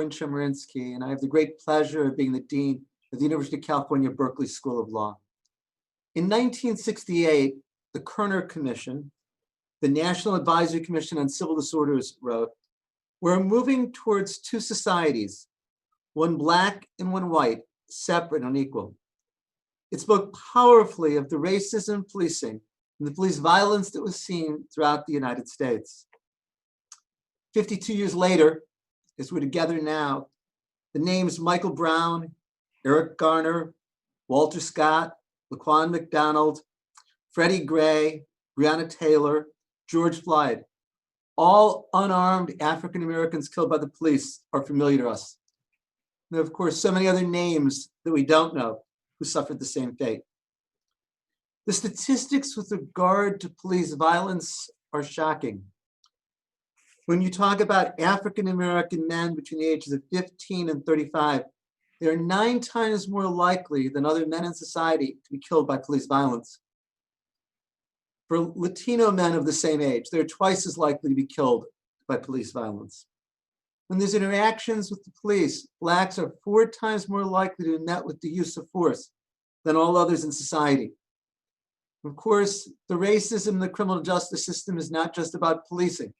Erwin Chemerinsky, and I have the great pleasure of being the Dean of the University of California, Berkeley School of Law. In 1968, the Kerner Commission, the National Advisory Commission on Civil Disorders, wrote, "We're moving towards two societies, one black and one white, separate and unequal." It spoke powerfully of the racism policing and the police violence that was seen throughout the United States. 52 years later, as we're together now, the names Michael Brown, Eric Garner, Walter Scott, Laquan McDonald, Freddie Gray, Breonna Taylor, George Floyd, all unarmed African Americans killed by the police, are familiar to us. And of course, so many other names that we don't know who suffered the same fate. The statistics with regard to police violence are shocking. When you talk about African American men between the ages of 15 and 35, they are 9 times more likely than other men in society to be killed by police violence. For Latino men of the same age, they're twice as likely to be killed by police violence. When there's interactions with the police, Blacks are 4 times more likely to be met with the use of force than all others in society. Of course, the racism in the criminal justice system is not just about policing.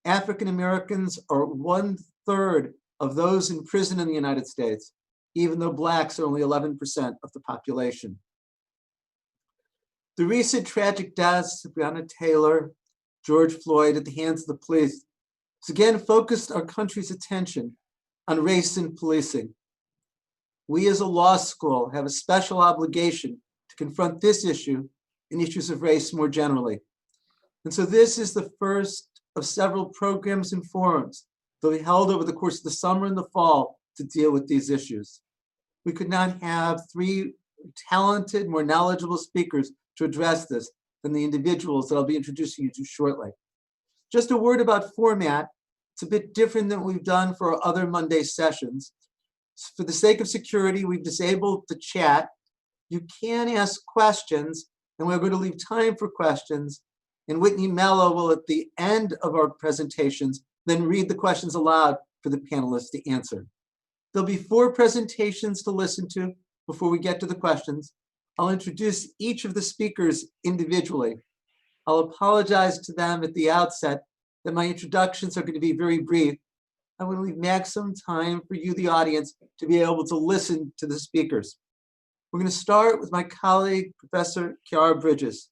African Americans are 1/3 of those in prison in the United States, even though Blacks are only 11% of the population. The recent tragic deaths of Breonna Taylor, George Floyd at the hands of the police has again focused our country's attention on race and policing. We as a law school have a special obligation to confront this issue and issues of race more generally. And so this is the first of several programs and forums that we held over the course of the summer and the fall to deal with these issues. We could not have 3 talented, more knowledgeable speakers to address this than the individuals that I'll be introducing you to shortly. Just a word about format. It's a bit different than we've done for our other Monday sessions. For the sake of security, we've disabled the chat. You can ask questions, and we're going to leave time for questions. And Whitney Mello will, at the end of our presentations, then read the questions aloud for the panelists to answer. There'll be 4 presentations to listen to before we get to the questions. I'll introduce each of the speakers individually. I'll apologize to them at the outset that my introductions are going to be very brief. I want to leave maximum time for you, the audience, to be able to listen to the speakers. We're going to start with my colleague, Professor Kiara Bridges.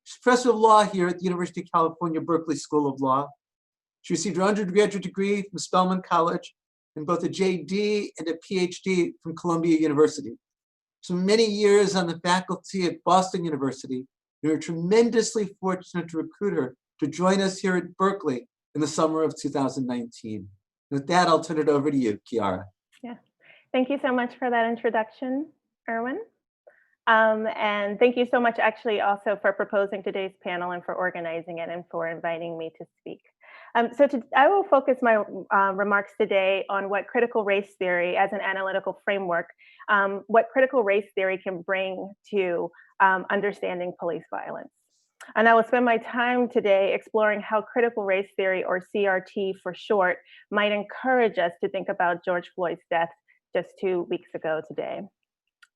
She's professor of law here at the University of California, Berkeley School of Law. She received her undergraduate degree from Spelman College and both a JD and a PhD from Columbia University. So many years on the faculty at Boston University, we were tremendously fortunate to recruit her to join us here at Berkeley in the summer of 2019. And with that, I'll turn it over to you, Kiara. Yeah, thank you so much for that introduction, Erwin. And thank you so much actually also for proposing today's panel and for organizing it and for inviting me to speak. I will focus my remarks today on what critical race theory as an analytical framework, what critical race theory can bring to understanding police violence. And I will spend my time today exploring how critical race theory, or CRT for short, might encourage us to think about George Floyd's death just 2 weeks ago today.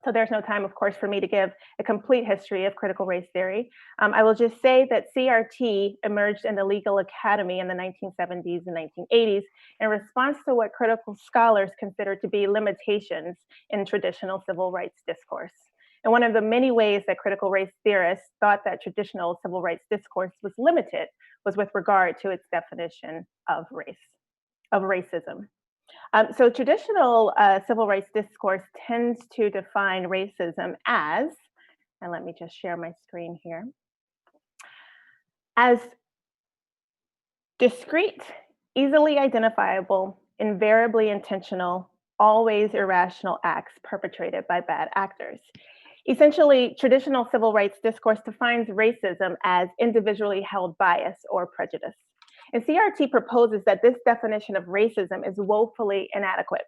So there's no time, of course, for me to give a complete history of critical race theory. I will just say that CRT emerged in the legal academy in the 1970s and 1980s in response to what critical scholars considered to be limitations in traditional civil rights discourse. And one of the many ways that critical race theorists thought that traditional civil rights discourse was limited was with regard to its definition of race, of racism. So traditional civil rights discourse tends to define racism as, and let me just share my screen here, as discrete, easily identifiable, invariably intentional, always irrational acts perpetrated by bad actors. Essentially, traditional civil rights discourse defines racism as individually held bias or prejudice. And CRT proposes that this definition of racism is woefully inadequate.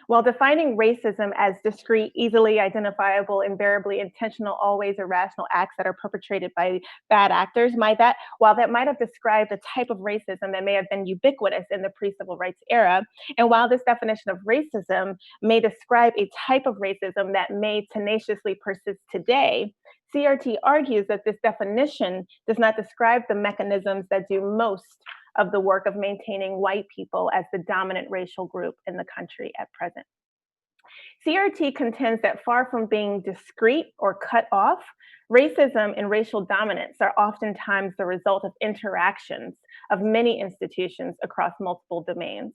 While defining racism as discrete, easily identifiable, invariably intentional, always irrational acts that are perpetrated by bad actors, while that might have described a type of racism that may have been ubiquitous in the pre-civil rights era, and while this definition of racism may describe a type of racism that may tenaciously persist today, CRT argues that this definition does not describe the mechanisms that do most of the work of maintaining white people as the dominant racial group in the country at present. CRT contends that far from being discrete or cut off, racism and racial dominance are oftentimes the result of interactions of many institutions across multiple domains.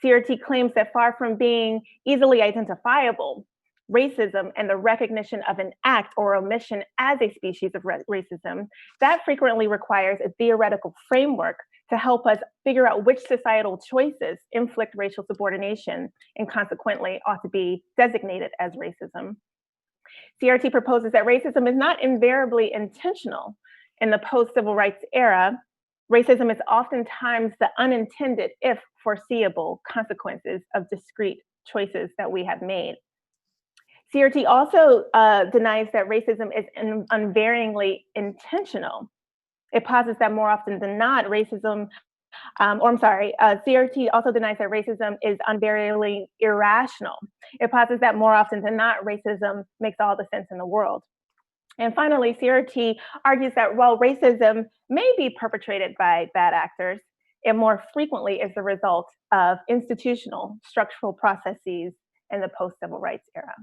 CRT claims that far from being easily identifiable, racism and the recognition of an act or omission as a species of racism, that frequently requires a theoretical framework to help us figure out which societal choices inflict racial subordination and consequently ought to be designated as racism. CRT proposes that racism is not invariably intentional. In the post-civil rights era, racism is oftentimes the unintended, if foreseeable, consequences of discrete choices that we have made. CRT also denies that racism is unvaryingly intentional. It posits that more often than not, CRT also denies that racism is unvaryingly irrational. It posits that more often than not, racism makes all the sense in the world. And finally, CRT argues that while racism may be perpetrated by bad actors, it more frequently is the result of institutional structural processes in the post-civil rights era.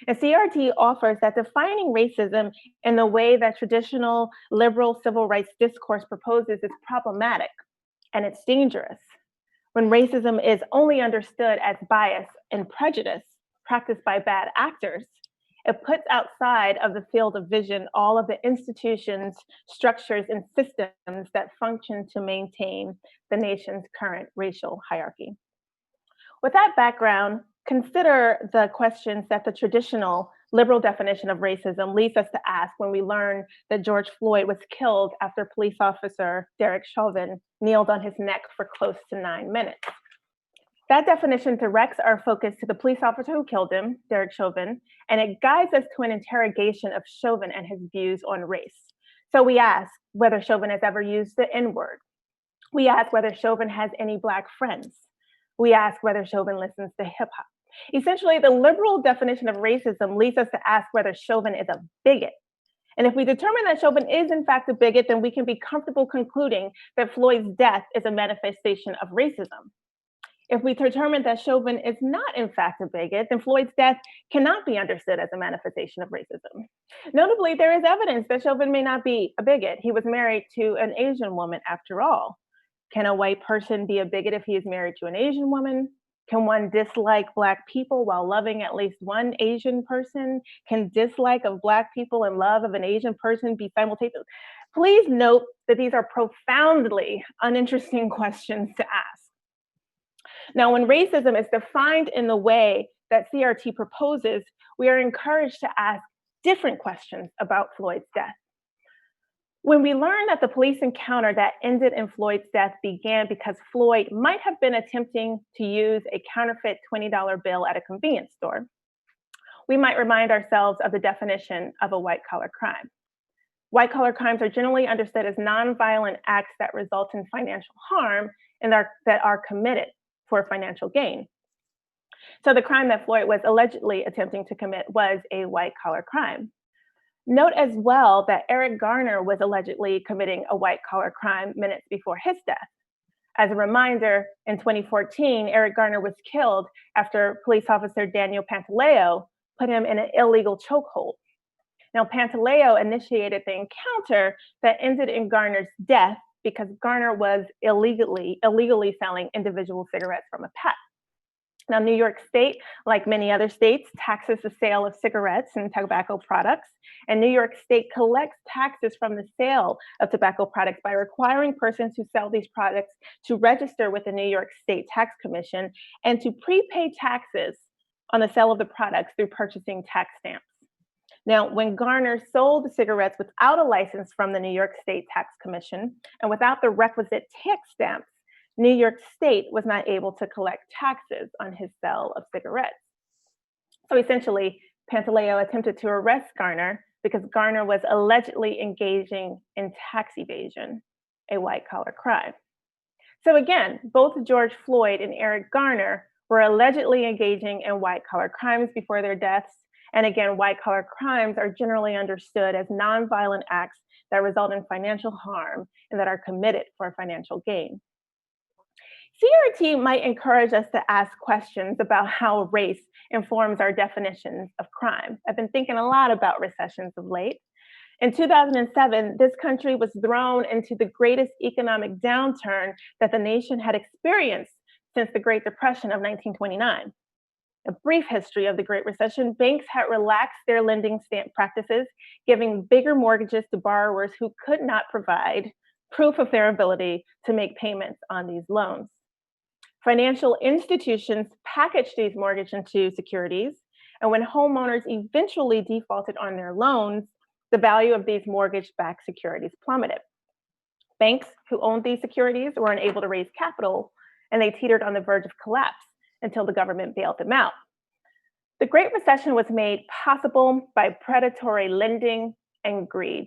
And CRT offers that defining racism in the way that traditional liberal civil rights discourse proposes is problematic and it's dangerous. When racism is only understood as bias and prejudice practiced by bad actors, it puts outside of the field of vision all of the institutions, structures, and systems that function to maintain the nation's current racial hierarchy. With that background, consider the questions that the traditional liberal definition of racism leads us to ask when we learn that George Floyd was killed after police officer Derek Chauvin kneeled on his neck for close to 9 minutes. That definition directs our focus to the police officer who killed him, Derek Chauvin, and it guides us to an interrogation of Chauvin and his views on race. So we ask whether Chauvin has ever used the N-word. We ask whether Chauvin has any Black friends. We ask whether Chauvin listens to hip hop. Essentially, the liberal definition of racism leads us to ask whether Chauvin is a bigot. And if we determine that Chauvin is in fact a bigot, then we can be comfortable concluding that Floyd's death is a manifestation of racism. If we determine that Chauvin is not in fact a bigot, then Floyd's death cannot be understood as a manifestation of racism. Notably, there is evidence that Chauvin may not be a bigot. He was married to an Asian woman after all. Can a white person be a bigot if he is married to an Asian woman? Can one dislike Black people while loving at least one Asian person? Can dislike of Black people and love of an Asian person be simultaneous? Please note that these are profoundly uninteresting questions to ask. Now, when racism is defined in the way that CRT proposes, we are encouraged to ask different questions about Floyd's death. When we learn that the police encounter that ended in Floyd's death began because Floyd might have been attempting to use a counterfeit $20 bill at a convenience store, we might remind ourselves of the definition of a white-collar crime. White-collar crimes are generally understood as nonviolent acts that result in financial harm and that are committed for financial gain. So the crime that Floyd was allegedly attempting to commit was a white-collar crime. Note as well that Eric Garner was allegedly committing a white-collar crime minutes before his death. As a reminder, in 2014, Eric Garner was killed after police officer Daniel Pantaleo put him in an illegal chokehold. Now, Pantaleo initiated the encounter that ended in Garner's death because Garner was illegally selling individual cigarettes from a pack. Now, New York State, like many other states, taxes the sale of cigarettes and tobacco products, and New York State collects taxes from the sale of tobacco products by requiring persons who sell these products to register with the New York State Tax Commission and to prepay taxes on the sale of the products through purchasing tax stamps. Now, when Garner sold the cigarettes without a license from the New York State Tax Commission and without the requisite tax stamps, New York State was not able to collect taxes on his sale of cigarettes. So essentially, Pantaleo attempted to arrest Garner because Garner was allegedly engaging in tax evasion, a white-collar crime. So again, both George Floyd and Eric Garner were allegedly engaging in white-collar crimes before their deaths. And again, white-collar crimes are generally understood as nonviolent acts that result in financial harm and that are committed for financial gain. CRT might encourage us to ask questions about how race informs our definitions of crime. I've been thinking a lot about recessions of late. In 2007, this country was thrown into the greatest economic downturn that the nation had experienced since the Great Depression of 1929. A brief history of the Great Recession: banks had relaxed their lending practices, giving bigger mortgages to borrowers who could not provide proof of their ability to make payments on these loans. Financial institutions packaged these mortgages into securities, and when homeowners eventually defaulted on their loans, the value of these mortgage-backed securities plummeted. Banks who owned these securities were unable to raise capital, and they teetered on the verge of collapse until the government bailed them out. The Great Recession was made possible by predatory lending and greed.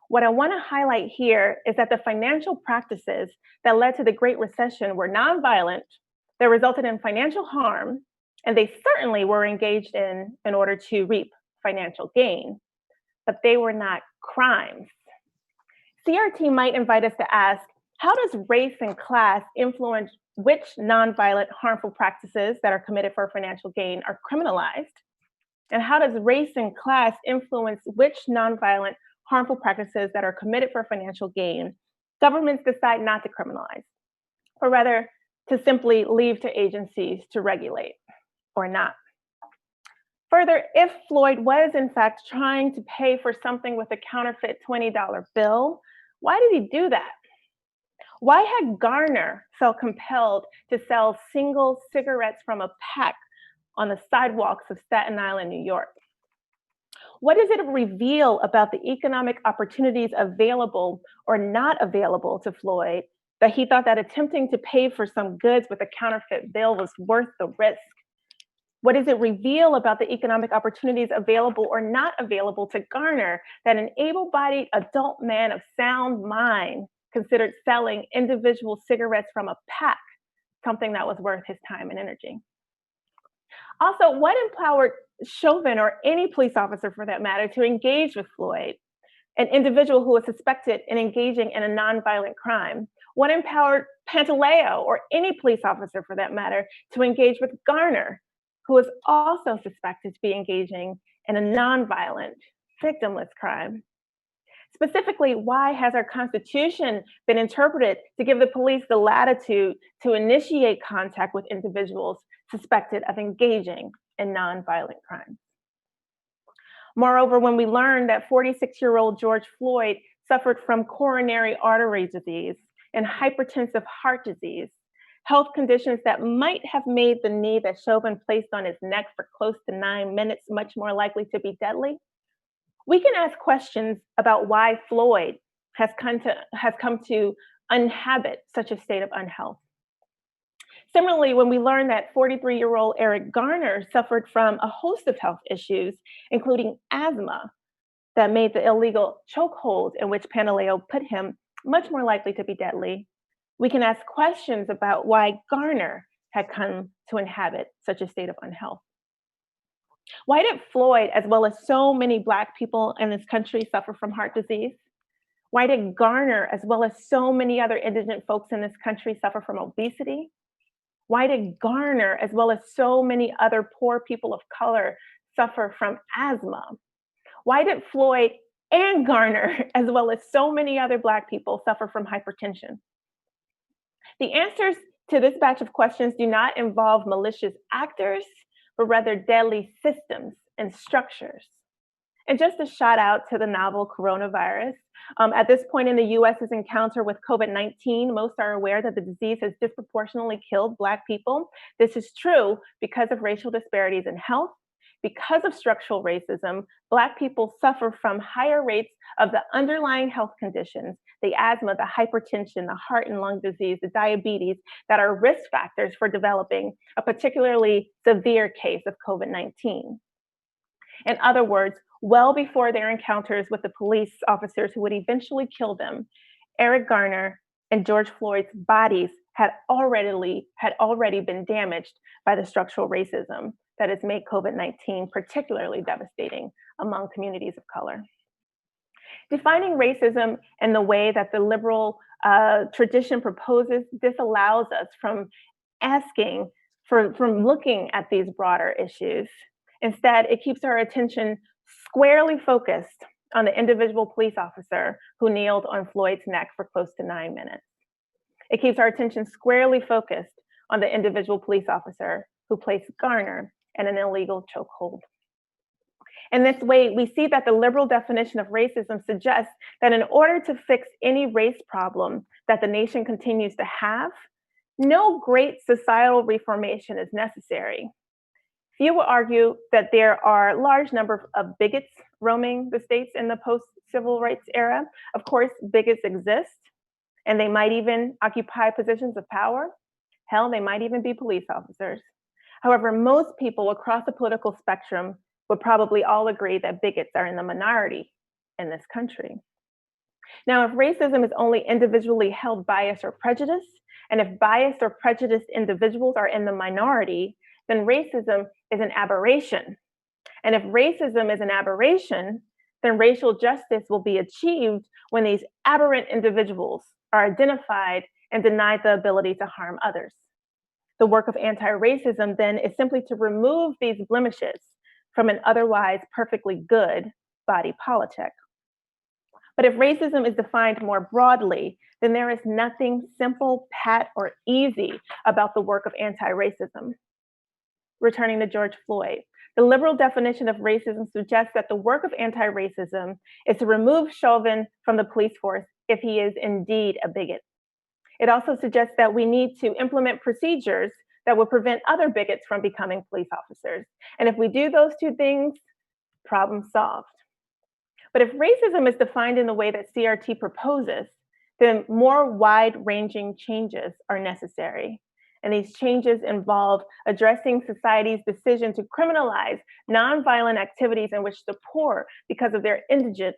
What I want to highlight here is that the financial practices that led to the Great Recession were nonviolent, they resulted in financial harm, and they certainly were engaged in order to reap financial gain, but they were not crimes. CRT might invite us to ask, how does race and class influence which nonviolent harmful practices that are committed for financial gain are criminalized? And how does race and class influence which nonviolent harmful practices that are committed for financial gain governments decide not to criminalize, or rather to simply leave to agencies to regulate or not? Further, if Floyd was in fact trying to pay for something with a counterfeit $20 bill, why did he do that? Why had Garner felt compelled to sell single cigarettes from a pack on the sidewalks of Staten Island, New York? What does it reveal about the economic opportunities available or not available to Floyd that he thought that attempting to pay for some goods with a counterfeit bill was worth the risk? What does it reveal about the economic opportunities available or not available to Garner that an able-bodied adult man of sound mind considered selling individual cigarettes from a pack something that was worth his time and energy? Also, what empowered Chauvin, or any police officer for that matter, to engage with Floyd, an individual who was suspected in engaging in a nonviolent crime? What empowered Pantaleo, or any police officer for that matter, to engage with Garner, who was also suspected to be engaging in a nonviolent, victimless crime? Specifically, why has our Constitution been interpreted to give the police the latitude to initiate contact with individuals suspected of engaging in nonviolent crimes? Moreover, when we learn that 46-year-old George Floyd suffered from coronary artery disease and hypertensive heart disease, health conditions that might have made the knee that Chauvin placed on his neck for close to 9 minutes much more likely to be deadly, we can ask questions about why Floyd has come to inhabit such a state of unhealth. Similarly, when we learn that 43-year-old Eric Garner suffered from a host of health issues, including asthma, that made the illegal chokehold in which Pantaleo put him much more likely to be deadly, we can ask questions about why Garner had come to inhabit such a state of unhealth. Why did Floyd, as well as so many Black people in this country, suffer from heart disease? Why did Garner, as well as so many other indigent folks in this country, suffer from obesity? Why did Garner, as well as so many other poor people of color, suffer from asthma? Why did Floyd and Garner, as well as so many other Black people, suffer from hypertension? The answers to this batch of questions do not involve malicious actors, but rather deadly systems and structures. And just a shout out to the novel coronavirus. At this point in the US's encounter with COVID-19, most are aware that the disease has disproportionately killed Black people. This is true because of racial disparities in health, because of structural racism, Black people suffer from higher rates of the underlying health conditions, the asthma, the hypertension, the heart and lung disease, the diabetes, that are risk factors for developing a particularly severe case of COVID-19. In other words, well before their encounters with the police officers who would eventually kill them, Eric Garner and George Floyd's bodies had already been damaged by the structural racism that has made COVID-19 particularly devastating among communities of color. Defining racism in the way that the liberal tradition proposes disallows us from looking at these broader issues. Instead, it keeps our attention squarely focused on the individual police officer who kneeled on Floyd's neck for close to 9 minutes. It keeps our attention squarely focused on the individual police officer who placed Garner in an illegal chokehold. In this way, we see that the liberal definition of racism suggests that in order to fix any race problem that the nation continues to have, no great societal reformation is necessary. Few will argue that there are a large number of bigots roaming the states in the post-civil rights era. Of course, bigots exist, and they might even occupy positions of power. Hell, they might even be police officers. However, most people across the political spectrum would probably all agree that bigots are in the minority in this country. Now, if racism is only individually held bias or prejudice, and if biased or prejudiced individuals are in the minority, then racism is an aberration. And if racism is an aberration, then racial justice will be achieved when these aberrant individuals are identified and denied the ability to harm others. The work of anti-racism then is simply to remove these blemishes from an otherwise perfectly good body politic. But if racism is defined more broadly, then there is nothing simple, pat, or easy about the work of anti-racism. Returning to George Floyd, the liberal definition of racism suggests that the work of anti-racism is to remove Chauvin from the police force if he is indeed a bigot. It also suggests that we need to implement procedures that will prevent other bigots from becoming police officers. And if we do those two things, problem solved. But if racism is defined in the way that CRT proposes, then more wide-ranging changes are necessary. And these changes involve addressing society's decision to criminalize nonviolent activities in which the poor, because of their indigence,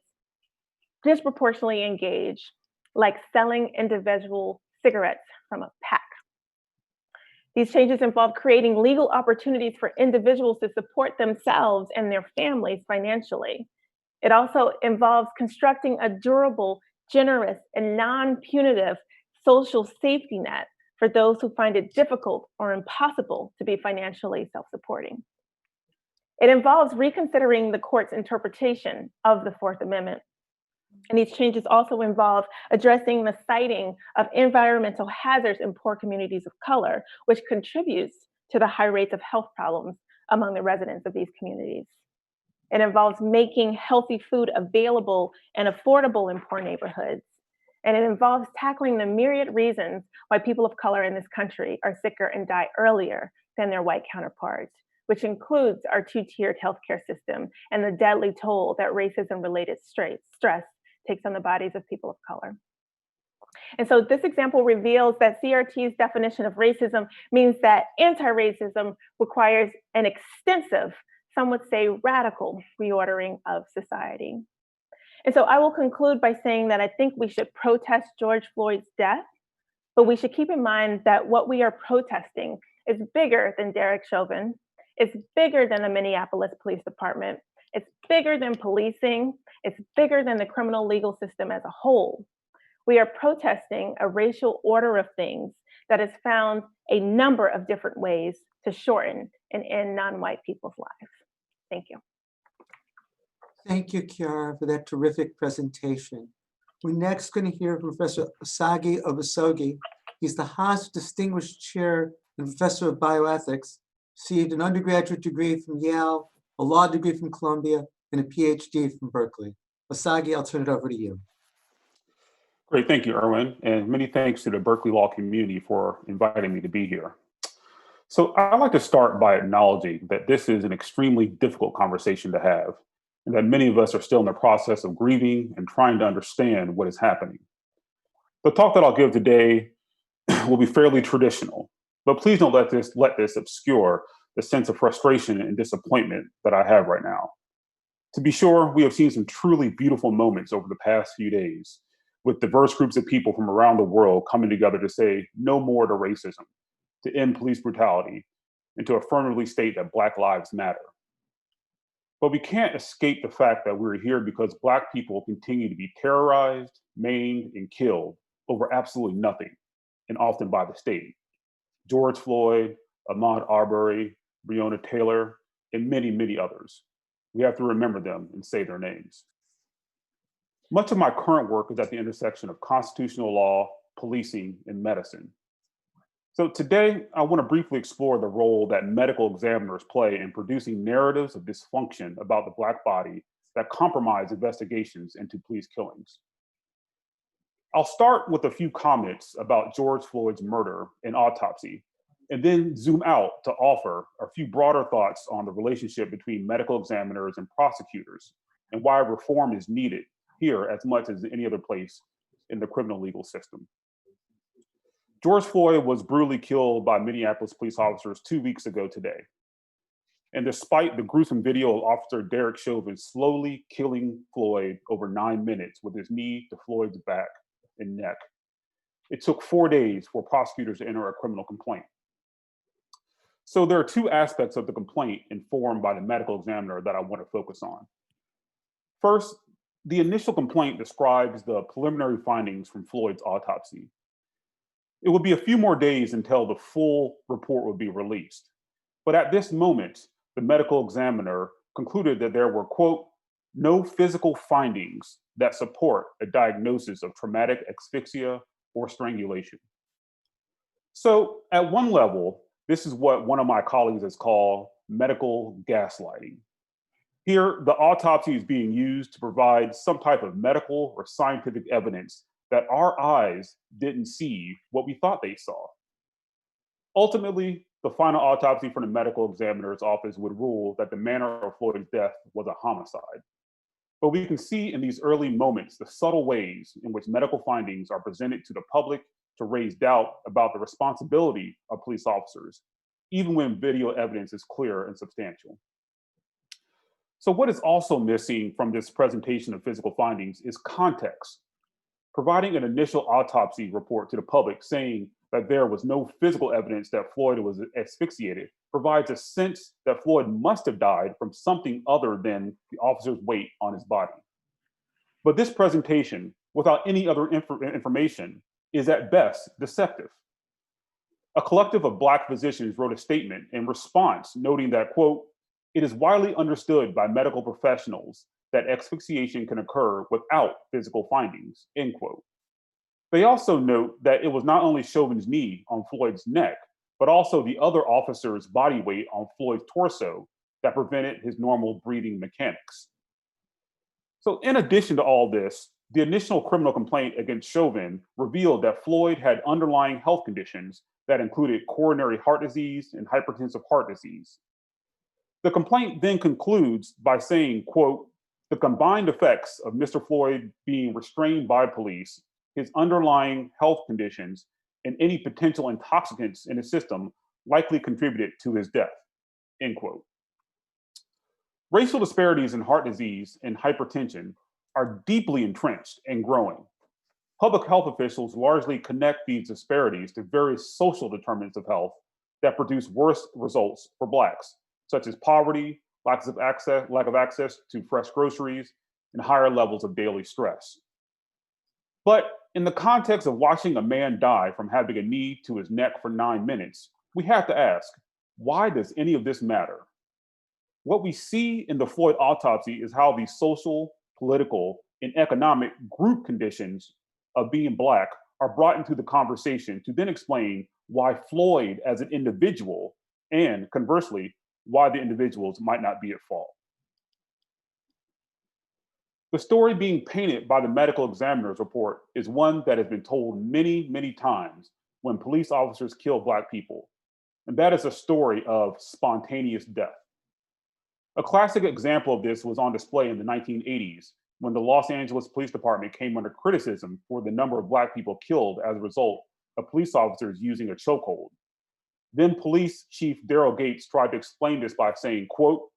disproportionately engage, like selling individual cigarettes from a pack. These changes involve creating legal opportunities for individuals to support themselves and their families financially. It also involves constructing a durable, generous, and non-punitive social safety net for those who find it difficult or impossible to be financially self-supporting. It involves reconsidering the court's interpretation of the Fourth Amendment. And these changes also involve addressing the citing of environmental hazards in poor communities of color, which contributes to the high rates of health problems among the residents of these communities. It involves making healthy food available and affordable in poor neighborhoods. And it involves tackling the myriad reasons why people of color in this country are sicker and die earlier than their white counterparts, which includes our two-tiered healthcare system and the deadly toll that racism-related stress takes on the bodies of people of color. And so this example reveals that CRT's definition of racism means that anti-racism requires an extensive, some would say radical, reordering of society. And so I will conclude by saying that I think we should protest George Floyd's death, but we should keep in mind that what we are protesting is bigger than Derek Chauvin, it's bigger than the Minneapolis Police Department, it's bigger than policing, it's bigger than the criminal legal system as a whole. We are protesting a racial order of things that has found a number of different ways to shorten and end non-white people's lives. Thank you. Thank you, Kiara, for that terrific presentation. We're next going to hear from Professor Osagie Obasogie. He's the Haas Distinguished Chair and Professor of Bioethics, received an undergraduate degree from Yale, a law degree from Columbia, and a PhD from Berkeley. Osagie, I'll turn it over to you. Great, thank you, Erwin, and many thanks to the Berkeley Law community for inviting me to be here. So I'd like to start by acknowledging that this is an extremely difficult conversation to have, and that many of us are still in the process of grieving and trying to understand what is happening. The talk that I'll give today will be fairly traditional, but please don't let this obscure the sense of frustration and disappointment that I have right now. To be sure, we have seen some truly beautiful moments over the past few days, with diverse groups of people from around the world coming together to say no more to racism, to end police brutality, and to affirmatively state that Black lives matter. But we can't escape the fact that we're here because Black people continue to be terrorized, maimed, and killed over absolutely nothing, and often by the state. George Floyd, Ahmaud Arbery, Breonna Taylor, and many, many others. We have to remember them and say their names. Much of my current work is at the intersection of constitutional law, policing, and medicine. So today, I want to briefly explore the role that medical examiners play in producing narratives of dysfunction about the Black body that compromise investigations into police killings. I'll start with a few comments about George Floyd's murder and autopsy, and then zoom out to offer a few broader thoughts on the relationship between medical examiners and prosecutors, and why reform is needed here as much as any other place in the criminal legal system. George Floyd was brutally killed by Minneapolis police officers 2 weeks ago today. And despite the gruesome video of Officer Derek Chauvin slowly killing Floyd over 9 minutes with his knee to Floyd's back and neck, it took 4 days for prosecutors to enter a criminal complaint. So there are two aspects of the complaint informed by the medical examiner that I want to focus on. First, the initial complaint describes the preliminary findings from Floyd's autopsy. It would be a few more days until the full report would be released. But at this moment, the medical examiner concluded that there were, quote, no physical findings that support a diagnosis of traumatic asphyxia or strangulation. So at one level, this is what one of my colleagues has called medical gaslighting. Here, the autopsy is being used to provide some type of medical or scientific evidence that our eyes didn't see what we thought they saw. Ultimately, the final autopsy from the medical examiner's office would rule that the manner of Floyd's death was a homicide. But we can see in these early moments the subtle ways in which medical findings are presented to the public to raise doubt about the responsibility of police officers, even when video evidence is clear and substantial. So what is also missing from this presentation of physical findings is context. Providing an initial autopsy report to the public saying that there was no physical evidence that Floyd was asphyxiated provides a sense that Floyd must have died from something other than the officer's weight on his body. But this presentation, without any other information, is at best deceptive. A collective of Black physicians wrote a statement in response, noting that, quote, it is widely understood by medical professionals that asphyxiation can occur without physical findings, end quote. They also note that it was not only Chauvin's knee on Floyd's neck, but also the other officer's body weight on Floyd's torso that prevented his normal breathing mechanics. So in addition to all this, the initial criminal complaint against Chauvin revealed that Floyd had underlying health conditions that included coronary heart disease and hypertensive heart disease. The complaint then concludes by saying, quote, the combined effects of Mr. Floyd being restrained by police, his underlying health conditions, and any potential intoxicants in his system likely contributed to his death, end quote. Racial disparities in heart disease and hypertension are deeply entrenched and growing. Public health officials largely connect these disparities to various social determinants of health that produce worse results for Blacks, such as poverty, lack of access to fresh groceries, and higher levels of daily stress. But in the context of watching a man die from having a knee to his neck for 9 minutes, we have to ask, why does any of this matter? What we see in the Floyd autopsy is how the social, political, and economic group conditions of being Black are brought into the conversation to then explain why Floyd as an individual, and conversely, why the individuals might not be at fault. The story being painted by the medical examiner's report is one that has been told many, many times when police officers kill Black people. and that is a story of spontaneous death. A classic example of this was on display in the 1980s when the Los Angeles Police Department came under criticism for the number of Black people killed as a result of police officers using a chokehold. Then Police Chief Daryl Gates tried to explain this by saying, quote,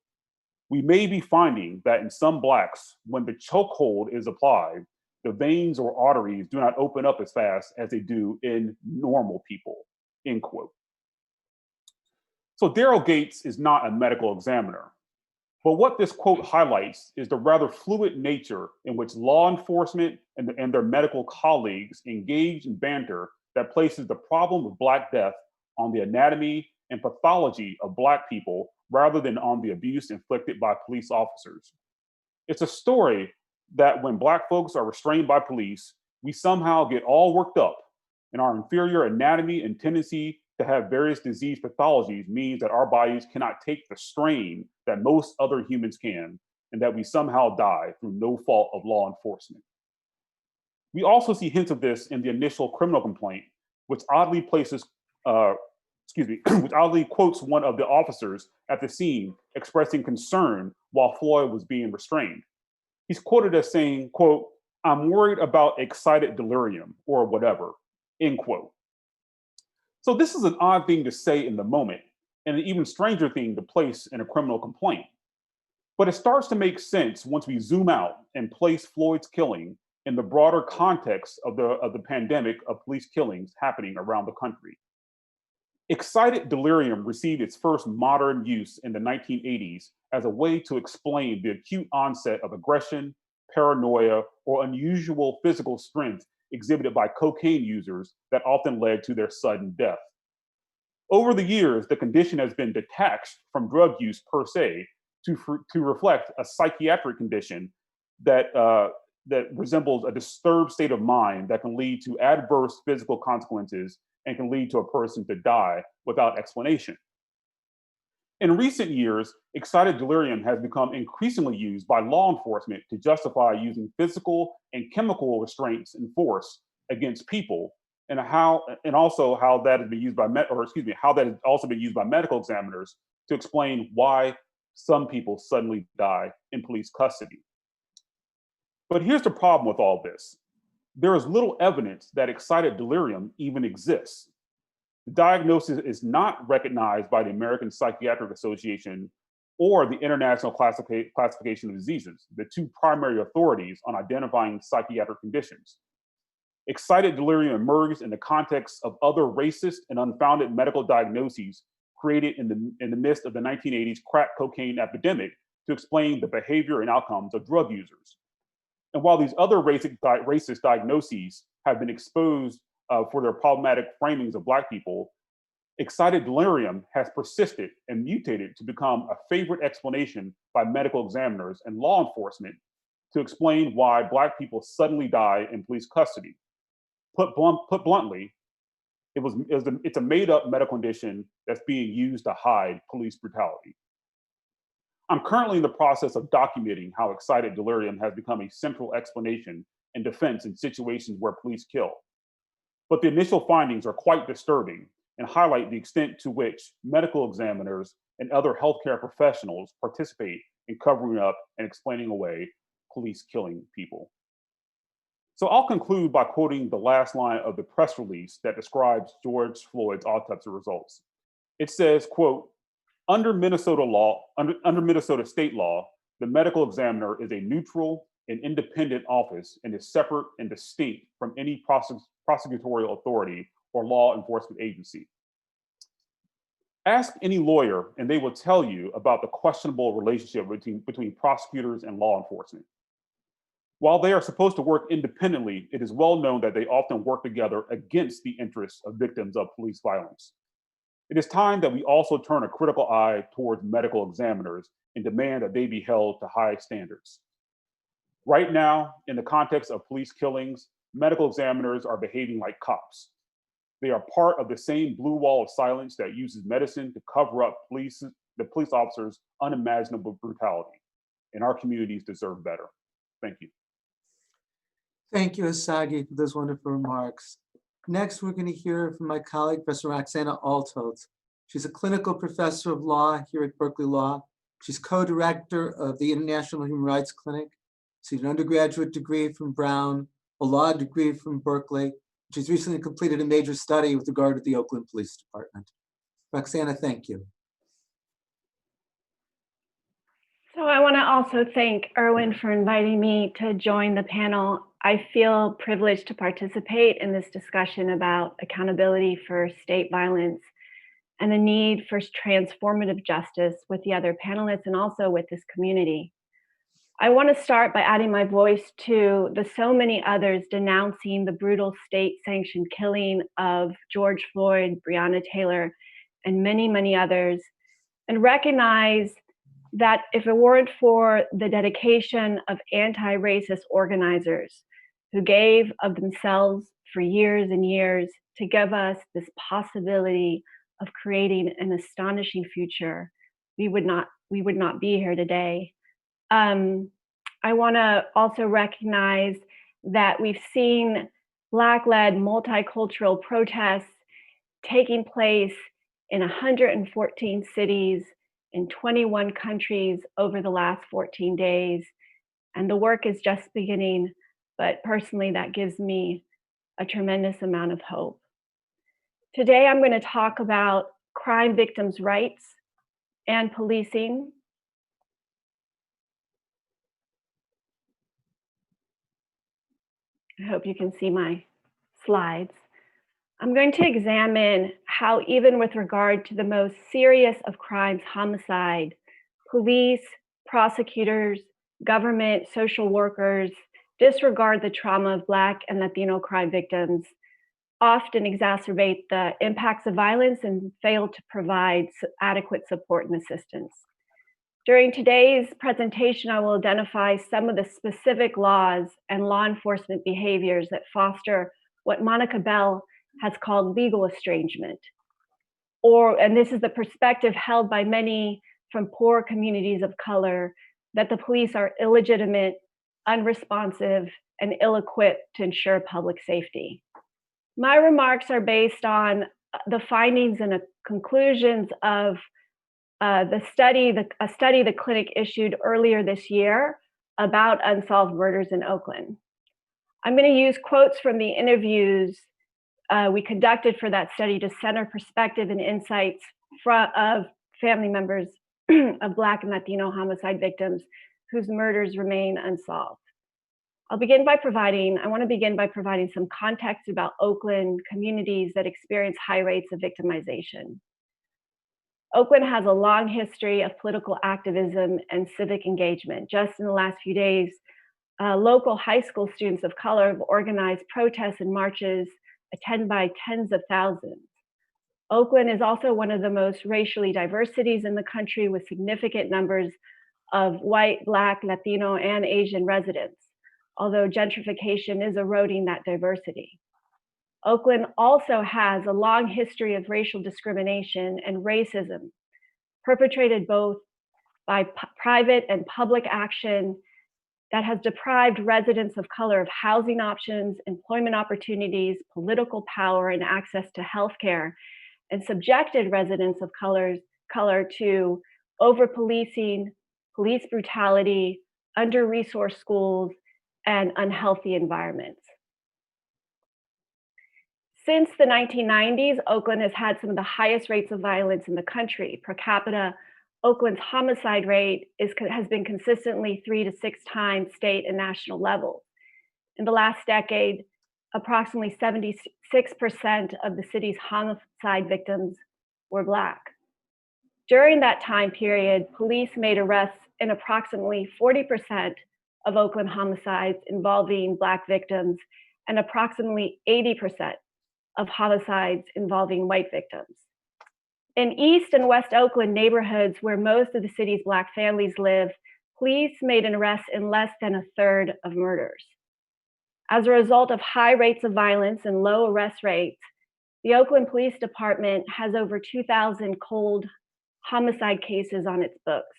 "We may be finding that in some Blacks, when the chokehold is applied, the veins or arteries do not open up as fast as they do in normal people," end quote. So Daryl Gates is not a medical examiner. But what this quote highlights is the rather fluid nature in which law enforcement and their medical colleagues engage in banter that places the problem of Black death on the anatomy and pathology of Black people rather than on the abuse inflicted by police officers. It's a story that when Black folks are restrained by police, we somehow get all worked up, and our inferior anatomy and tendency to have various disease pathologies means that our bodies cannot take the strain that most other humans can, and that we somehow die through no fault of law enforcement. We also see hints of this in the initial criminal complaint, which oddly which oddly quotes one of the officers at the scene expressing concern while Floyd was being restrained. He's quoted as saying, quote, "I'm worried about excited delirium," or whatever, end quote. So this is an odd thing to say in the moment, and an even stranger thing to place in a criminal complaint. But it starts to make sense once we zoom out and place Floyd's killing in the broader context of the pandemic of police killings happening around the country. Excited delirium received its first modern use in the 1980s as a way to explain the acute onset of aggression, paranoia, or unusual physical strength exhibited by cocaine users that often led to their sudden death. Over the years, the condition has been detached from drug use per se to reflect a psychiatric condition that resembles a disturbed state of mind that can lead to adverse physical consequences and can lead to a person to die without explanation. In recent years, excited delirium has become increasingly used by law enforcement to justify using physical and chemical restraints and force against people, and how that has been used by medical examiners to explain why some people suddenly die in police custody. But here's the problem with all this. There is little evidence that excited delirium even exists. The diagnosis is not recognized by the American Psychiatric Association or the International Classification of Diseases, the two primary authorities on identifying psychiatric conditions. Excited delirium emerged in the context of other racist and unfounded medical diagnoses created in the midst of the 1980s crack cocaine epidemic to explain the behavior and outcomes of drug users. And while these other racist diagnoses have been exposed for their problematic framings of Black people, excited delirium has persisted and mutated to become a favorite explanation by medical examiners and law enforcement to explain why Black people suddenly die in police custody. Put bluntly, it's a made-up medical condition that's being used to hide police brutality. I'm currently in the process of documenting how excited delirium has become a central explanation and defense in situations where police kill. But the initial findings are quite disturbing and highlight the extent to which medical examiners and other healthcare professionals participate in covering up and explaining away police killing people. So I'll conclude by quoting the last line of the press release that describes George Floyd's autopsy results. It says, quote, under Minnesota state law, the medical examiner is a neutral and independent office and is separate and distinct from any prosecutorial authority or law enforcement agency. Ask any lawyer and they will tell you about the questionable relationship between prosecutors and law enforcement. While they are supposed to work independently, it is well known that they often work together against the interests of victims of police violence. It is time that we also turn a critical eye towards medical examiners and demand that they be held to high standards. Right now, in the context of police killings, medical examiners are behaving like cops. They are part of the same blue wall of silence that uses medicine to cover up the police officers' unimaginable brutality. And our communities deserve better. Thank you. Thank you, Osagie, for those wonderful remarks. Next, we're going to hear from my colleague, Professor Roxanna Altholz. She's a clinical professor of law here at Berkeley Law. She's co-director of the International Human Rights Clinic. She's an undergraduate degree from Brown, a law degree from Berkeley. She's recently completed a major study with regard to the Oakland Police Department. Roxanna, thank you. So I want to also thank Erwin for inviting me to join the panel. I feel privileged to participate in this discussion about accountability for state violence and the need for transformative justice with the other panelists and also with this community. I want to start by adding my voice to the so many others denouncing the brutal state-sanctioned killing of George Floyd, Breonna Taylor, and many, many others, and recognize that if it weren't for the dedication of anti-racist organizers who gave of themselves for years and years to give us this possibility of creating an astonishing future, we would not be here today. I want to also recognize that we've seen Black-led multicultural protests taking place in 114 cities in 21 countries over the last 14 days. And the work is just beginning, but personally, that gives me a tremendous amount of hope. Today, I'm going to talk about crime victims' rights and policing. I hope you can see my slides. I'm going to examine how, even with regard to the most serious of crimes, homicide, police, prosecutors, government, social workers disregard the trauma of Black and Latino crime victims, often exacerbate the impacts of violence, and fail to provide adequate support and assistance. During today's presentation, I will identify some of the specific laws and law enforcement behaviors that foster what Monica Bell has called legal estrangement. And this is the perspective held by many from poor communities of color, that the police are illegitimate, unresponsive, and ill-equipped to ensure public safety. My remarks are based on the findings and conclusions of a study the clinic issued earlier this year about unsolved murders in Oakland. I'm going to use quotes from the interviews we conducted for that study to center perspective and insights of family members of Black and Latino homicide victims whose murders remain unsolved. I want to begin by providing some context about Oakland communities that experience high rates of victimization. Oakland has a long history of political activism and civic engagement. Just in the last few days, local high school students of color have organized protests and marches attended by tens of thousands. Oakland is also one of the most racially diverse cities in the country, with significant numbers of white, Black, Latino, and Asian residents, although gentrification is eroding that diversity. Oakland also has a long history of racial discrimination and racism, perpetrated both by private and public action that has deprived residents of color of housing options, employment opportunities, political power, and access to healthcare, and subjected residents of color to over-policing, police brutality, under-resourced schools, and unhealthy environments. Since the 1990s, Oakland has had some of the highest rates of violence in the country. Per capita, Oakland's homicide rate has been consistently 3 to 6 times state and national levels. In the last decade, approximately 76% of the city's homicide victims were Black. During that time period, police made arrests in approximately 40% of Oakland homicides involving Black victims and approximately 80% of homicides involving white victims. In East and West Oakland neighborhoods where most of the city's Black families live, police made an arrest in less than a third of murders. As a result of high rates of violence and low arrest rates, the Oakland Police Department has over 2,000 cold homicide cases on its books.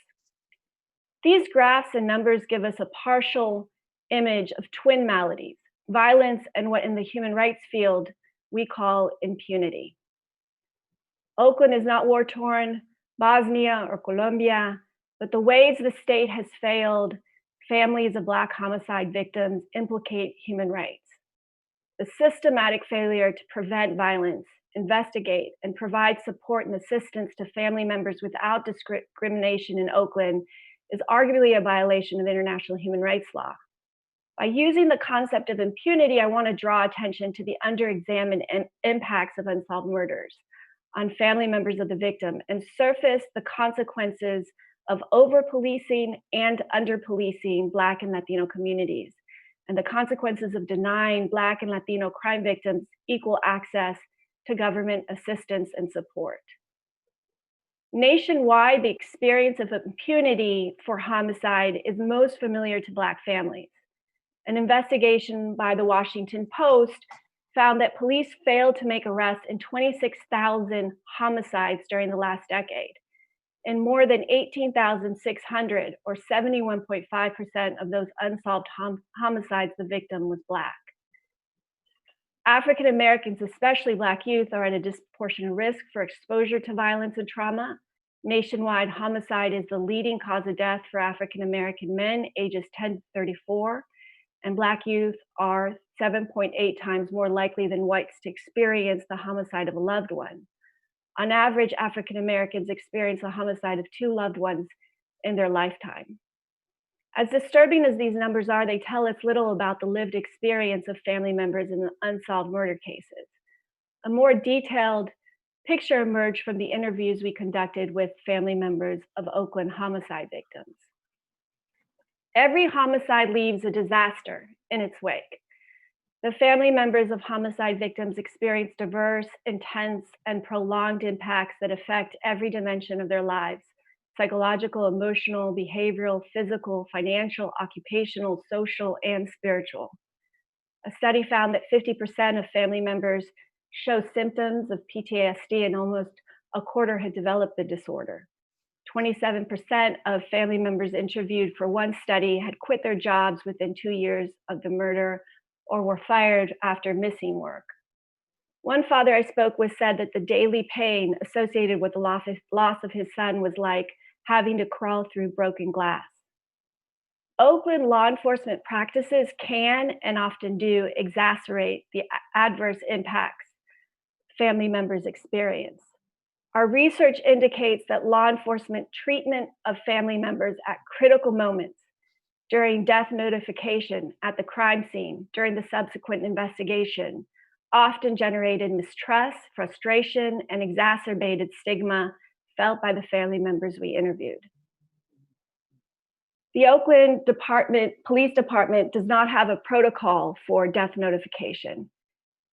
These graphs and numbers give us a partial image of twin maladies, violence, and what in the human rights field we call impunity. Oakland is not war-torn Bosnia or Colombia, but the ways the state has failed families of Black homicide victims implicate human rights. The systematic failure to prevent violence, investigate, and provide support and assistance to family members without discrimination in Oakland is arguably a violation of international human rights law. By using the concept of impunity, I want to draw attention to the underexamined impacts of unsolved murders on family members of the victim and surface the consequences of over-policing and under-policing Black and Latino communities, and the consequences of denying Black and Latino crime victims equal access to government assistance and support. Nationwide, the experience of impunity for homicide is most familiar to Black families. An investigation by the Washington Post found that police failed to make arrests in 26,000 homicides during the last decade. And more than 18,600, or 71.5% of those unsolved homicides, the victim was Black. African Americans, especially Black youth, are at a disproportionate risk for exposure to violence and trauma. Nationwide, homicide is the leading cause of death for African American men ages 10 to 34, and Black youth are 7.8 times more likely than whites to experience the homicide of a loved one. On average, African Americans experience a homicide of 2 loved ones in their lifetime. As disturbing as these numbers are, they tell us little about the lived experience of family members in the unsolved murder cases. A more detailed picture emerged from the interviews we conducted with family members of Oakland homicide victims. Every homicide leaves a disaster in its wake. The family members of homicide victims experience diverse, intense, and prolonged impacts that affect every dimension of their lives: psychological, emotional, behavioral, physical, financial, occupational, social, and spiritual. A study found that 50% of family members show symptoms of PTSD, and almost a quarter had developed the disorder. 27% of family members interviewed for one study had quit their jobs within 2 years of the murder or were fired after missing work. One father I spoke with said that the daily pain associated with the loss of his son was like having to crawl through broken glass. Oakland law enforcement practices can and often do exacerbate the adverse impacts family members experience. Our research indicates that law enforcement treatment of family members at critical moments, during death notification, at the crime scene, during the subsequent investigation, often generated mistrust, frustration, and exacerbated stigma felt by the family members we interviewed. The Oakland Police Department does not have a protocol for death notification.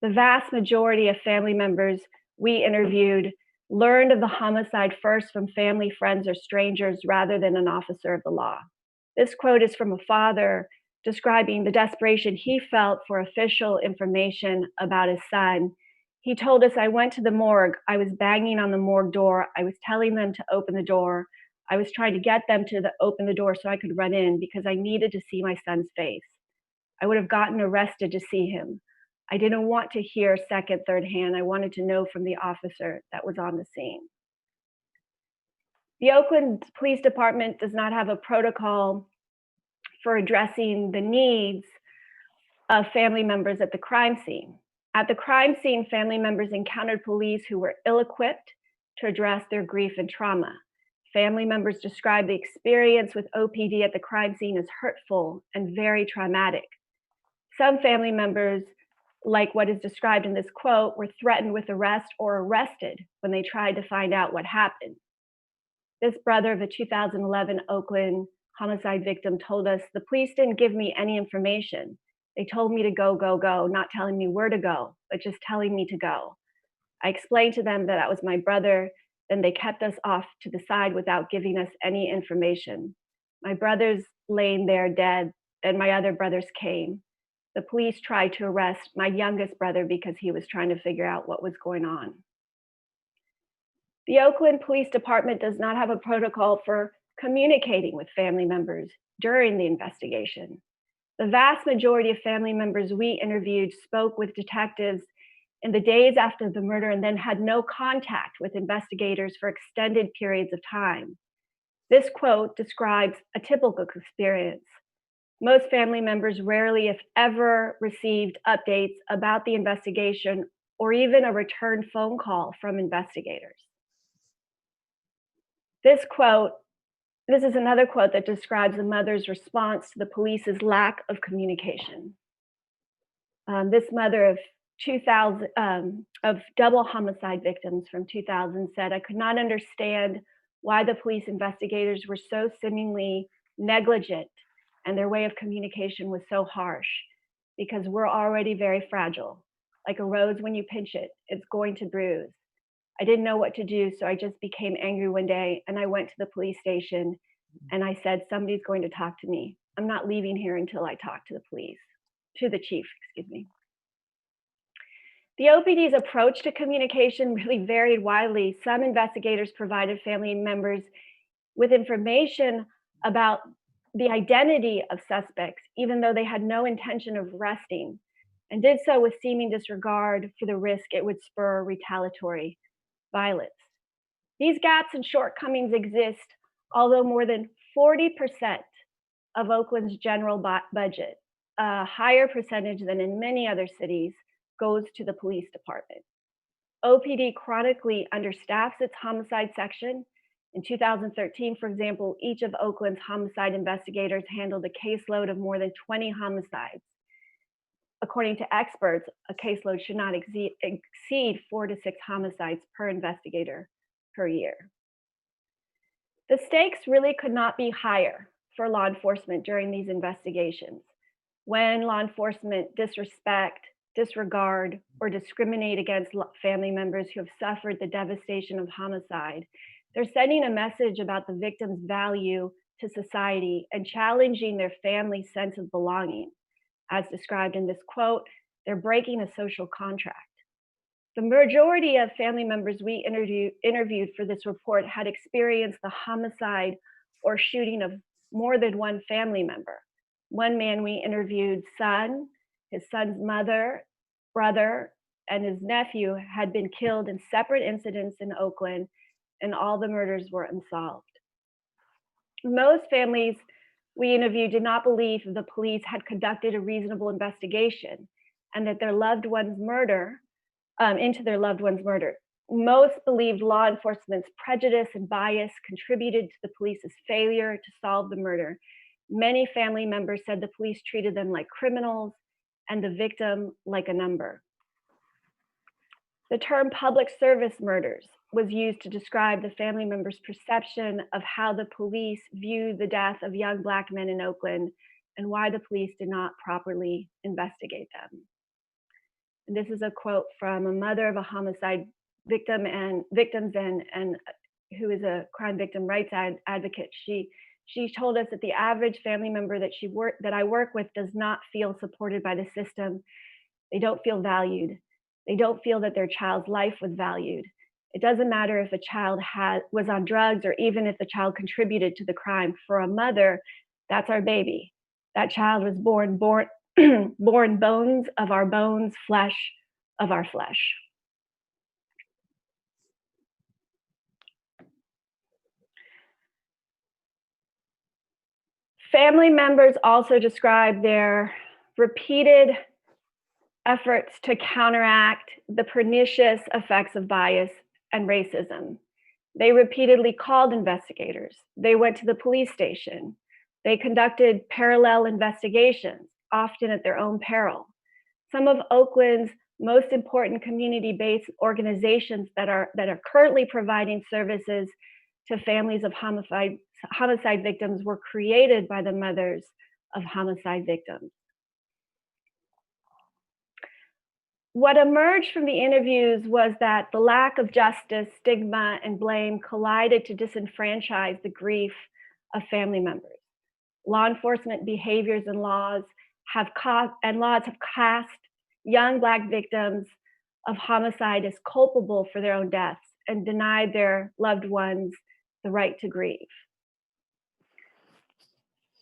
The vast majority of family members we interviewed learned of the homicide first from family, friends, or strangers rather than an officer of the law. This quote is from a father describing the desperation he felt for official information about his son. He told us, "I went to the morgue. I was banging on the morgue door. I was telling them to open the door. I was trying to get them to open the door so I could run in because I needed to see my son's face. I would have gotten arrested to see him. I didn't want to hear second, third hand. I wanted to know from the officer that was on the scene." The Oakland Police Department does not have a protocol for addressing the needs of family members at the crime scene. At the crime scene, family members encountered police who were ill-equipped to address their grief and trauma. Family members described the experience with OPD at the crime scene as hurtful and very traumatic. Some family members, like what is described in this quote, were threatened with arrest or arrested when they tried to find out what happened. This brother of a 2011 Oakland homicide victim told us, "The police didn't give me any information. They told me to go, go, go, not telling me where to go, but just telling me to go. I explained to them that was my brother, then they kept us off to the side without giving us any information. My brother's laying there dead, then my other brothers came. The police tried to arrest my youngest brother because he was trying to figure out what was going on." The Oakland Police Department does not have a protocol for communicating with family members during the investigation. The vast majority of family members we interviewed spoke with detectives in the days after the murder and then had no contact with investigators for extended periods of time. This quote describes a typical experience. Most family members rarely, if ever, received updates about the investigation or even a return phone call from investigators. This is another quote that describes the mother's response to the police's lack of communication. This mother of 2000 of double homicide victims from 2000 said, "I could not understand why the police investigators were so seemingly negligent and their way of communication was so harsh, because we're already very fragile. Like a rose, when you pinch it, it's going to bruise. I didn't know what to do, so I just became angry one day and I went to the police station and I said, somebody's going to talk to me. I'm not leaving here until I talk to the chief, excuse me." The OPD's approach to communication really varied widely. Some investigators provided family members with information about the identity of suspects, even though they had no intention of arresting, and did so with seeming disregard for the risk it would spur retaliatory violence. These gaps and shortcomings exist, although more than 40% of Oakland's general budget, a higher percentage than in many other cities, goes to the police department. OPD chronically understaffs its homicide section. In 2013, for example, each of Oakland's homicide investigators handled a caseload of more than 20 homicides. According to experts, a caseload should not exceed 4 to 6 homicides per investigator per year. The stakes really could not be higher for law enforcement during these investigations. When law enforcement disregard, or discriminate against family members who have suffered the devastation of homicide, they're sending a message about the victim's value to society and challenging their family's sense of belonging. As described in this quote, they're breaking a social contract. The majority of family members we interviewed for this report had experienced the homicide or shooting of more than one family member. One man we interviewed, his son's mother, brother, and his nephew had been killed in separate incidents in Oakland, and all the murders were unsolved. Most families we interviewed did not believe the police had conducted a reasonable investigation and that into their loved one's murder. Most believed law enforcement's prejudice and bias contributed to the police's failure to solve the murder. Many family members said the police treated them like criminals and the victim like a number. The term public service murders was used to describe the family members' perception of how the police viewed the death of young Black men in Oakland and why the police did not properly investigate them. And this is a quote from a mother of a homicide victim and who is a crime victim rights advocate. She told us that the average family member that I work with does not feel supported by the system. They don't feel valued. They don't feel that their child's life was valued. It doesn't matter if a child was on drugs or even if the child contributed to the crime. For a mother, that's our baby. That child was born bones of our bones, flesh of our flesh. Family members also describe their repeated efforts to counteract the pernicious effects of bias and racism. They repeatedly called investigators. They went to the police station. They conducted parallel investigations, often at their own peril. Some of Oakland's most important community-based organizations that are currently providing services to families of homicide victims were created by the mothers of homicide victims. What emerged from the interviews was that the lack of justice, stigma, and blame collided to disenfranchise the grief of family members. Law enforcement behaviors and laws have cast young Black victims of homicide as culpable for their own deaths and denied their loved ones the right to grieve.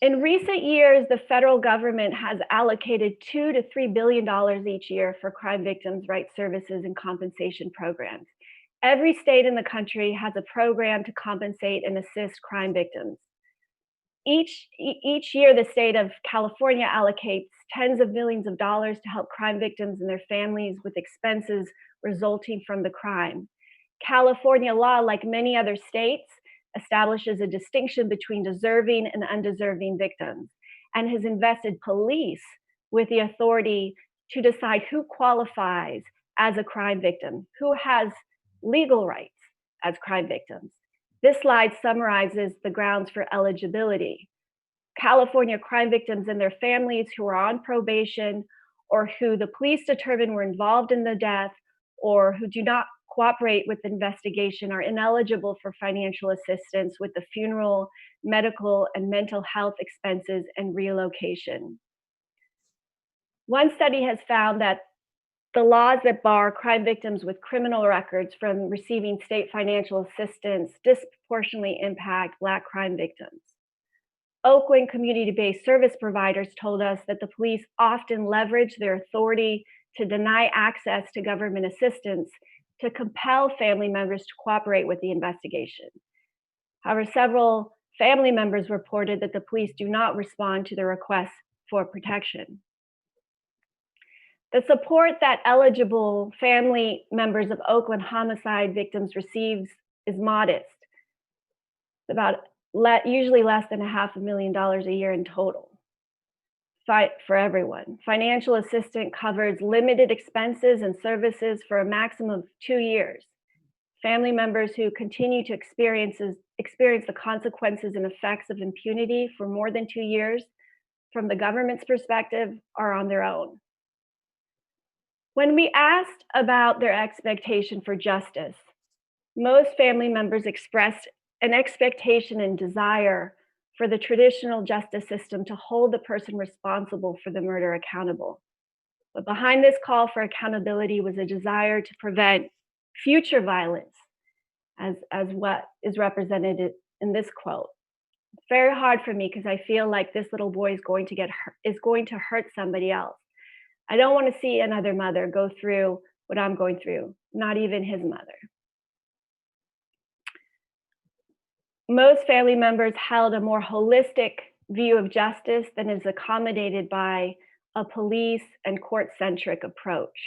In recent years, the federal government has allocated $2 to $3 billion each year for crime victims' rights services and compensation programs. Every state in the country has a program to compensate and assist crime victims. Each year, the state of California allocates tens of millions of dollars to help crime victims and their families with expenses resulting from the crime. California law, like many other states, establishes a distinction between deserving and undeserving victims and has invested police with the authority to decide who qualifies as a crime victim, who has legal rights as crime victims. This slide summarizes the grounds for eligibility. California crime victims and their families who are on probation or who the police determine were involved in the death or who do not cooperate with the investigation are ineligible for financial assistance with the funeral, medical, and mental health expenses and relocation. One study has found that the laws that bar crime victims with criminal records from receiving state financial assistance disproportionately impact Black crime victims. Oakland community-based service providers told us that the police often leverage their authority to deny access to government assistance to compel family members to cooperate with the investigation. However, several family members reported that the police do not respond to their requests for protection. The support that eligible family members of Oakland homicide victims receives is modest, about usually less than $500,000 a year in total for everyone. Financial assistance covers limited expenses and services for a maximum of 2 years. Family members who continue to experience the consequences and effects of impunity for more than 2 years, from the government's perspective, are on their own. When we asked about their expectation for justice, most family members expressed an expectation and desire for the traditional justice system to hold the person responsible for the murder accountable. But behind this call for accountability was a desire to prevent future violence, as what is represented in this quote. It's very hard for me because I feel like this little boy is going to hurt somebody else. I don't want to see another mother go through what I'm going through, not even his mother. Most family members held a more holistic view of justice than is accommodated by a police and court-centric approach.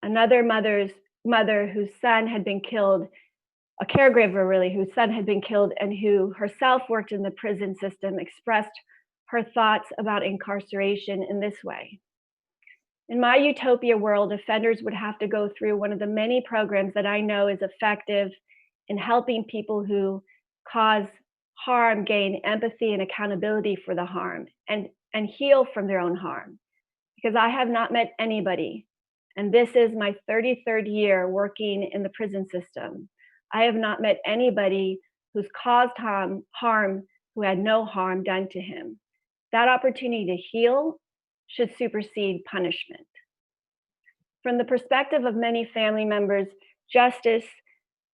Another mother whose son had been killed, a caregiver really, whose son had been killed and who herself worked in the prison system, expressed her thoughts about incarceration in this way. In my utopia world, offenders would have to go through one of the many programs that I know is effective in helping people who cause harm gain empathy and accountability for the harm and heal from their own harm. Because I have not met anybody, and this is my 33rd year working in the prison system, I have not met anybody who's caused harm who had no harm done to him. That opportunity to heal should supersede punishment. From the perspective of many family members, justice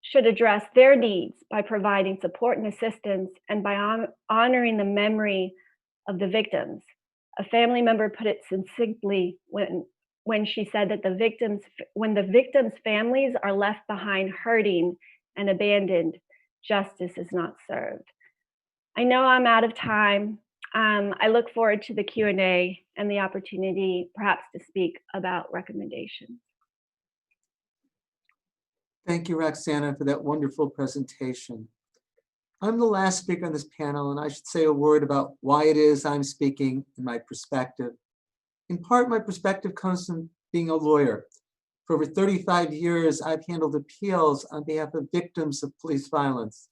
should address their needs by providing support and assistance and by honoring the memory of the victims. A family member put it succinctly when she said that when the victims' families are left behind hurting and abandoned, justice is not served. I know I'm out of time. I look forward to the Q&A and the opportunity perhaps to speak about recommendations. Thank you, Roxanna, for that wonderful presentation. I'm the last speaker on this panel, and I should say a word about why it is I'm speaking and my perspective. In part, my perspective comes from being a lawyer. For over 35 years, I've handled appeals on behalf of victims of police violence.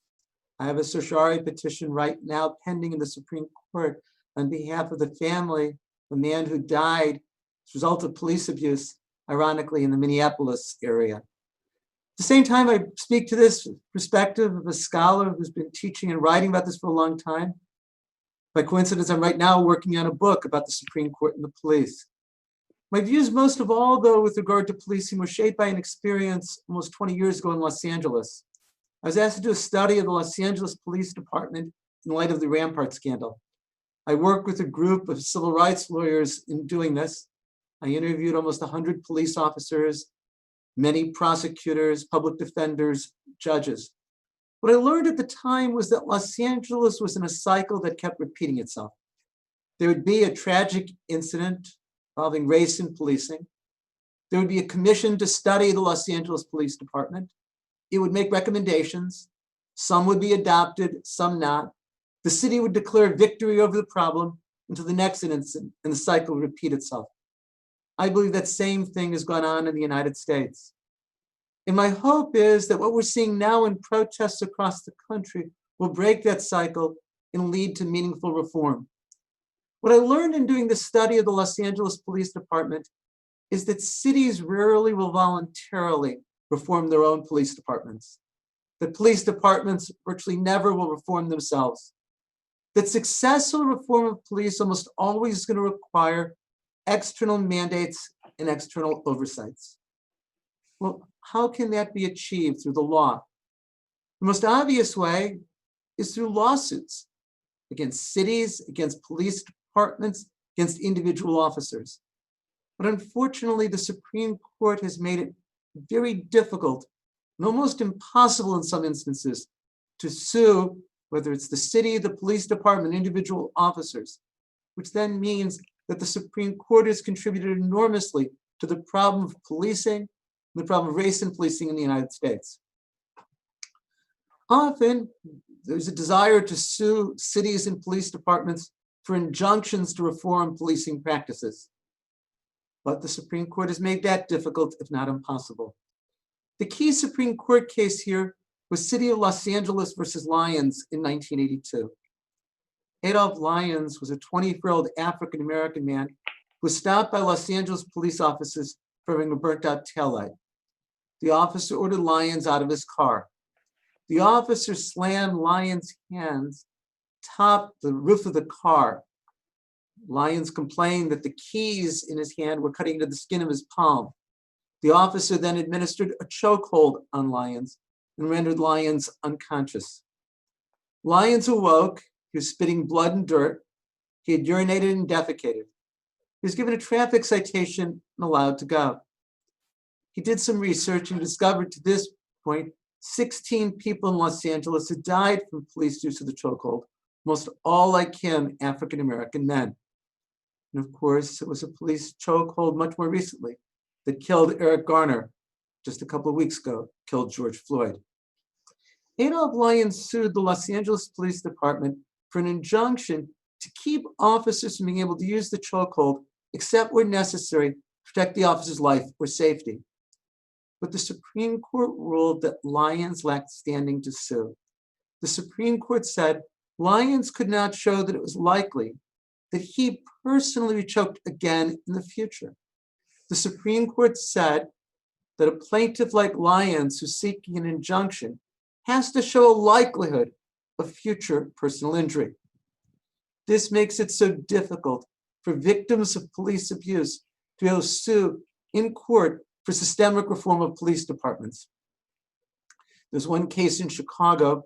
I have a certiorari petition right now pending in the Supreme Court on behalf of the family of a man who died as a result of police abuse, ironically in the Minneapolis area. At the same time, I speak to this perspective of a scholar who's been teaching and writing about this for a long time. By coincidence, I'm right now working on a book about the Supreme Court and the police. My views, most of all, though, with regard to policing, were shaped by an experience almost 20 years ago in Los Angeles. I was asked to do a study of the Los Angeles Police Department in light of the Rampart scandal. I worked with a group of civil rights lawyers in doing this. I interviewed almost 100 police officers, many prosecutors, public defenders, judges. What I learned at the time was that Los Angeles was in a cycle that kept repeating itself. There would be a tragic incident involving race and policing. There would be a commission to study the Los Angeles Police Department. It would make recommendations. Some would be adopted, some not. The city would declare victory over the problem until the next incident, and the cycle would repeat itself. I believe that same thing has gone on in the United States. And my hope is that what we're seeing now in protests across the country will break that cycle and lead to meaningful reform. What I learned in doing the study of the Los Angeles Police Department is that cities rarely will voluntarily reform their own police departments. That police departments virtually never will reform themselves. That successful reform of police almost always is going to require external mandates and external oversights. Well, how can that be achieved through the law? The most obvious way is through lawsuits against cities, against police departments, against individual officers. But unfortunately, the Supreme Court has made it very difficult and almost impossible in some instances to sue, whether it's the city, the police department, individual officers, which then means that the Supreme Court has contributed enormously to the problem of policing and the problem of race and policing in the United States. Often, there's a desire to sue cities and police departments for injunctions to reform policing practices. But the Supreme Court has made that difficult, if not impossible. The key Supreme Court case here was City of Los Angeles versus Lyons in 1982. Adolph Lyons was a 24-year-old African-American man who was stopped by Los Angeles police officers for having a burnt-out taillight. The officer ordered Lyons out of his car. The officer slammed Lyons' hands atop the roof of the car. Lyons complained that the keys in his hand were cutting into the skin of his palm. The officer then administered a chokehold on Lyons and rendered Lyons unconscious. Lyons awoke. He was spitting blood and dirt. He had urinated and defecated. He was given a traffic citation and allowed to go. He did some research and discovered to this point 16 people in Los Angeles had died from police use of the chokehold, most all like him, African-American men. And of course, it was a police chokehold much more recently that killed Eric Garner just a couple of weeks ago, killed George Floyd. Adolph Lyons sued the Los Angeles Police Department for an injunction to keep officers from being able to use the chokehold except where necessary to protect the officer's life or safety. But the Supreme Court ruled that Lyons lacked standing to sue. The Supreme Court said Lyons could not show that it was likely that he personally be choked again in the future. The Supreme Court said that a plaintiff like Lyons who's seeking an injunction has to show a likelihood of future personal injury. This makes it so difficult for victims of police abuse to be able to sue in court for systemic reform of police departments. There's one case in Chicago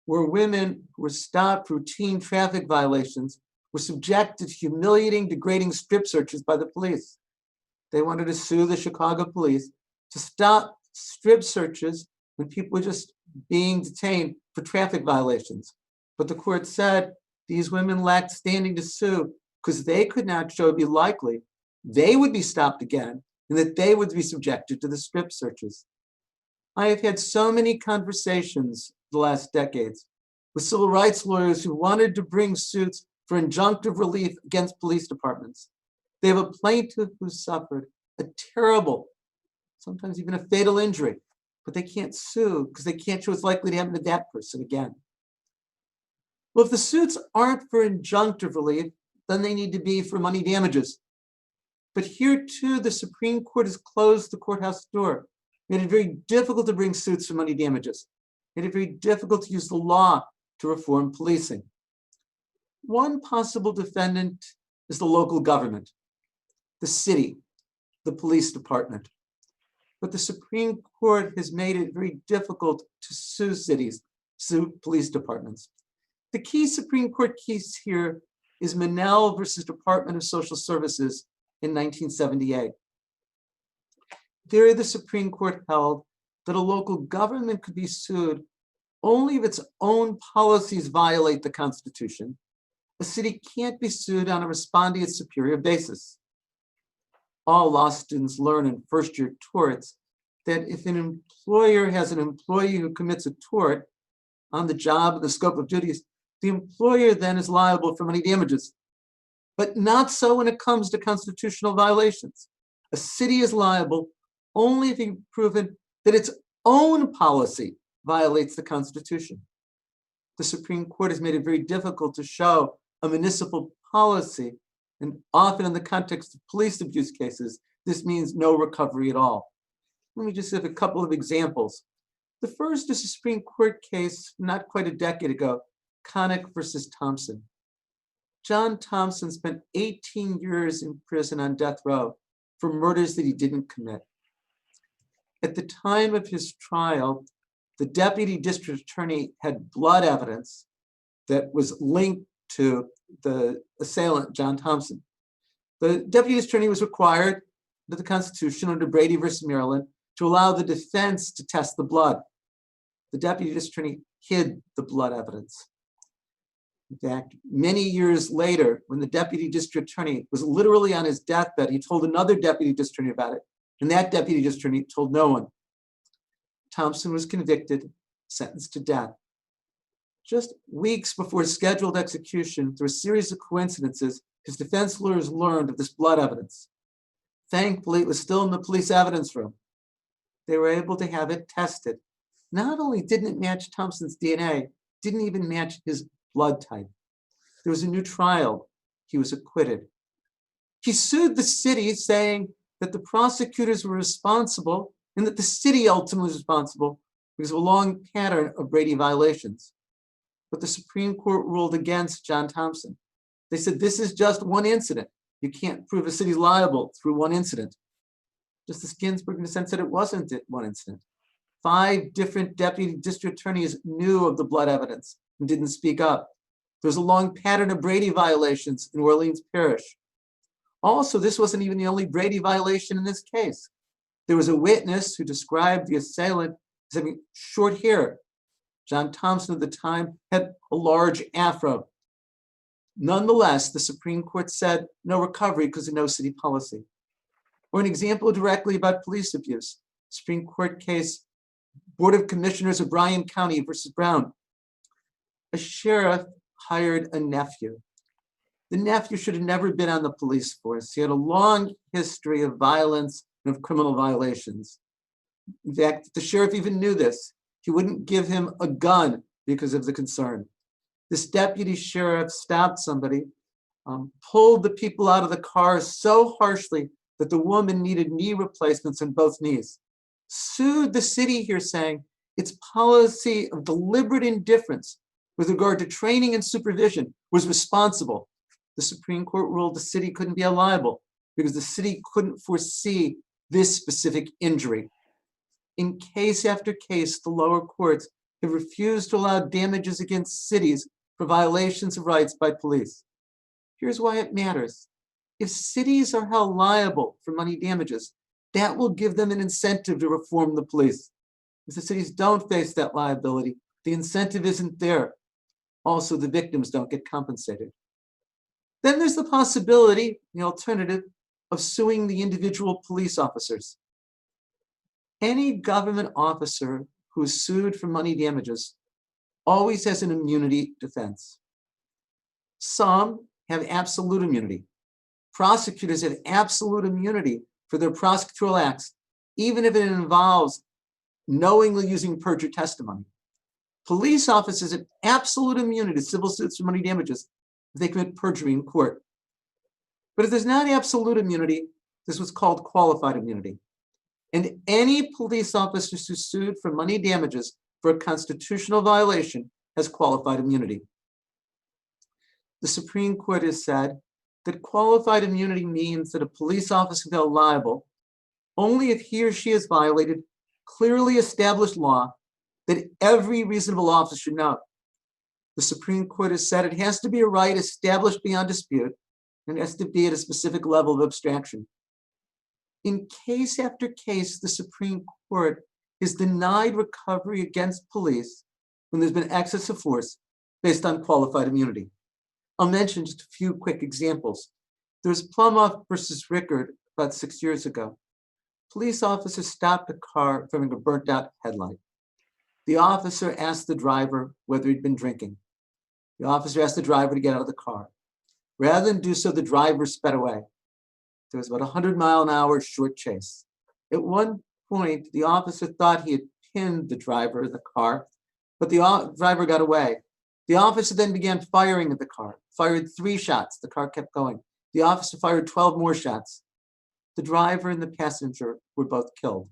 where women who were stopped for routine traffic violations were subjected to humiliating, degrading strip searches by the police. They wanted to sue the Chicago police to stop strip searches when people were just being detained for traffic violations. But the court said these women lacked standing to sue because they could not show it'd be likely they would be stopped again and that they would be subjected to the strip searches. I have had so many conversations the last decades with civil rights lawyers who wanted to bring suits for injunctive relief against police departments. They have a plaintiff who suffered a terrible, sometimes even a fatal injury, but they can't sue because they can't show it's likely to happen to that person again. Well, if the suits aren't for injunctive relief, then they need to be for money damages. But here too, the Supreme Court has closed the courthouse door, made it very difficult to bring suits for money damages, made it very difficult to use the law to reform policing. One possible defendant is the local government, the city, the police department. But the Supreme Court has made it very difficult to sue cities, sue police departments. The key Supreme Court case here is Minal versus Department of Social Services in 1978. There, the Supreme Court held that a local government could be sued only if its own policies violate the Constitution. A city can't be sued on a respondeat superior basis. All law students learn in first-year torts that if an employer has an employee who commits a tort on the job and the scope of duties, the employer then is liable for money damages. But not so when it comes to constitutional violations. A city is liable only if you've proven that its own policy violates the Constitution. The Supreme Court has made it very difficult to show a municipal policy, and often in the context of police abuse cases, this means no recovery at all. Let me just give a couple of examples. The first is a Supreme Court case not quite a decade ago, Connick versus Thompson. John Thompson spent 18 years in prison on death row for murders that he didn't commit. At the time of his trial, the deputy district attorney had blood evidence that was linked to the assailant, John Thompson. The deputy attorney was required under the Constitution, under Brady versus Maryland, to allow the defense to test the blood. The deputy district attorney hid the blood evidence. In fact, many years later, when the deputy district attorney was literally on his deathbed, he told another deputy district attorney about it, and that deputy district attorney told no one. Thompson was convicted, sentenced to death. Just weeks before scheduled execution, through a series of coincidences, his defense lawyers learned of this blood evidence. Thankfully, it was still in the police evidence room. They were able to have it tested. Not only didn't it match Thompson's DNA, didn't even match his blood type. There was a new trial. He was acquitted. He sued the city, saying that the prosecutors were responsible and that the city ultimately was responsible because of a long pattern of Brady violations. But the Supreme Court ruled against John Thompson. They said, this is just one incident. You can't prove a city's liable through one incident. Justice Ginsburg, in a sense, said it wasn't one incident. 5 different deputy district attorneys knew of the blood evidence and didn't speak up. There's a long pattern of Brady violations in Orleans Parish. Also, this wasn't even the only Brady violation in this case. There was a witness who described the assailant as having short hair. John Thompson at the time had a large afro. Nonetheless, the Supreme Court said no recovery because of no city policy. Or an example directly about police abuse. Supreme Court case, Board of Commissioners of Bryan County versus Brown. A sheriff hired a nephew. The nephew should have never been on the police force. He had a long history of violence and of criminal violations. In fact, the sheriff even knew this. He wouldn't give him a gun because of the concern. This deputy sheriff stopped somebody, pulled the people out of the car so harshly that the woman needed knee replacements in both knees. Sued the city here, saying its policy of deliberate indifference with regard to training and supervision was responsible. The Supreme Court ruled the city couldn't be liable because the city couldn't foresee this specific injury. In case after case, the lower courts have refused to allow damages against cities for violations of rights by police. Here's why it matters. If cities are held liable for money damages, that will give them an incentive to reform the police. If the cities don't face that liability, the incentive isn't there. Also, the victims don't get compensated. Then there's the possibility, the alternative, of suing the individual police officers. Any government officer who is sued for money damages always has an immunity defense. Some have absolute immunity. Prosecutors have absolute immunity for their prosecutorial acts, even if it involves knowingly using perjured testimony. Police officers have absolute immunity to civil suits for money damages if they commit perjury in court. But if there's not absolute immunity, this was called qualified immunity. And any police officer who's sued for money damages for a constitutional violation has qualified immunity. The Supreme Court has said that qualified immunity means that a police officer is held liable only if he or she has violated clearly established law that every reasonable officer should know. The Supreme Court has said it has to be a right established beyond dispute, and it has to be at a specific level of abstraction. In case after case, the Supreme Court has denied recovery against police when there's been excess of force based on qualified immunity. I'll mention just a few quick examples. There's Plumoff versus Rickard about 6 years ago. Police officers stopped a car from having a burnt out headlight. The officer asked the driver whether he'd been drinking. The officer asked the driver to get out of the car. Rather than do so, the driver sped away. There was about a 100-mile-an-hour short chase. At one point, the officer thought he had pinned the driver of the car, but the driver got away. The officer then began firing at the car, fired 3 shots. The car kept going. The officer fired 12 more shots. The driver and the passenger were both killed.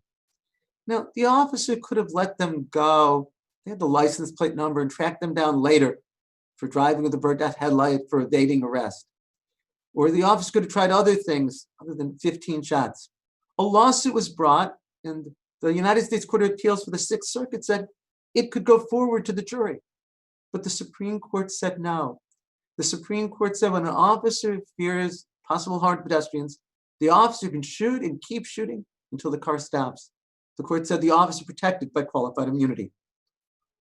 Now, the officer could have let them go. They had the license plate number and tracked them down later for driving with a burnt out headlight, for evading arrest. Or the officer could have tried other things other than 15 shots. A lawsuit was brought, and the United States Court of Appeals for the Sixth Circuit said it could go forward to the jury. But the Supreme Court said no. The Supreme Court said when an officer fears possible harm to pedestrians, the officer can shoot and keep shooting until the car stops. The court said the officer protected by qualified immunity.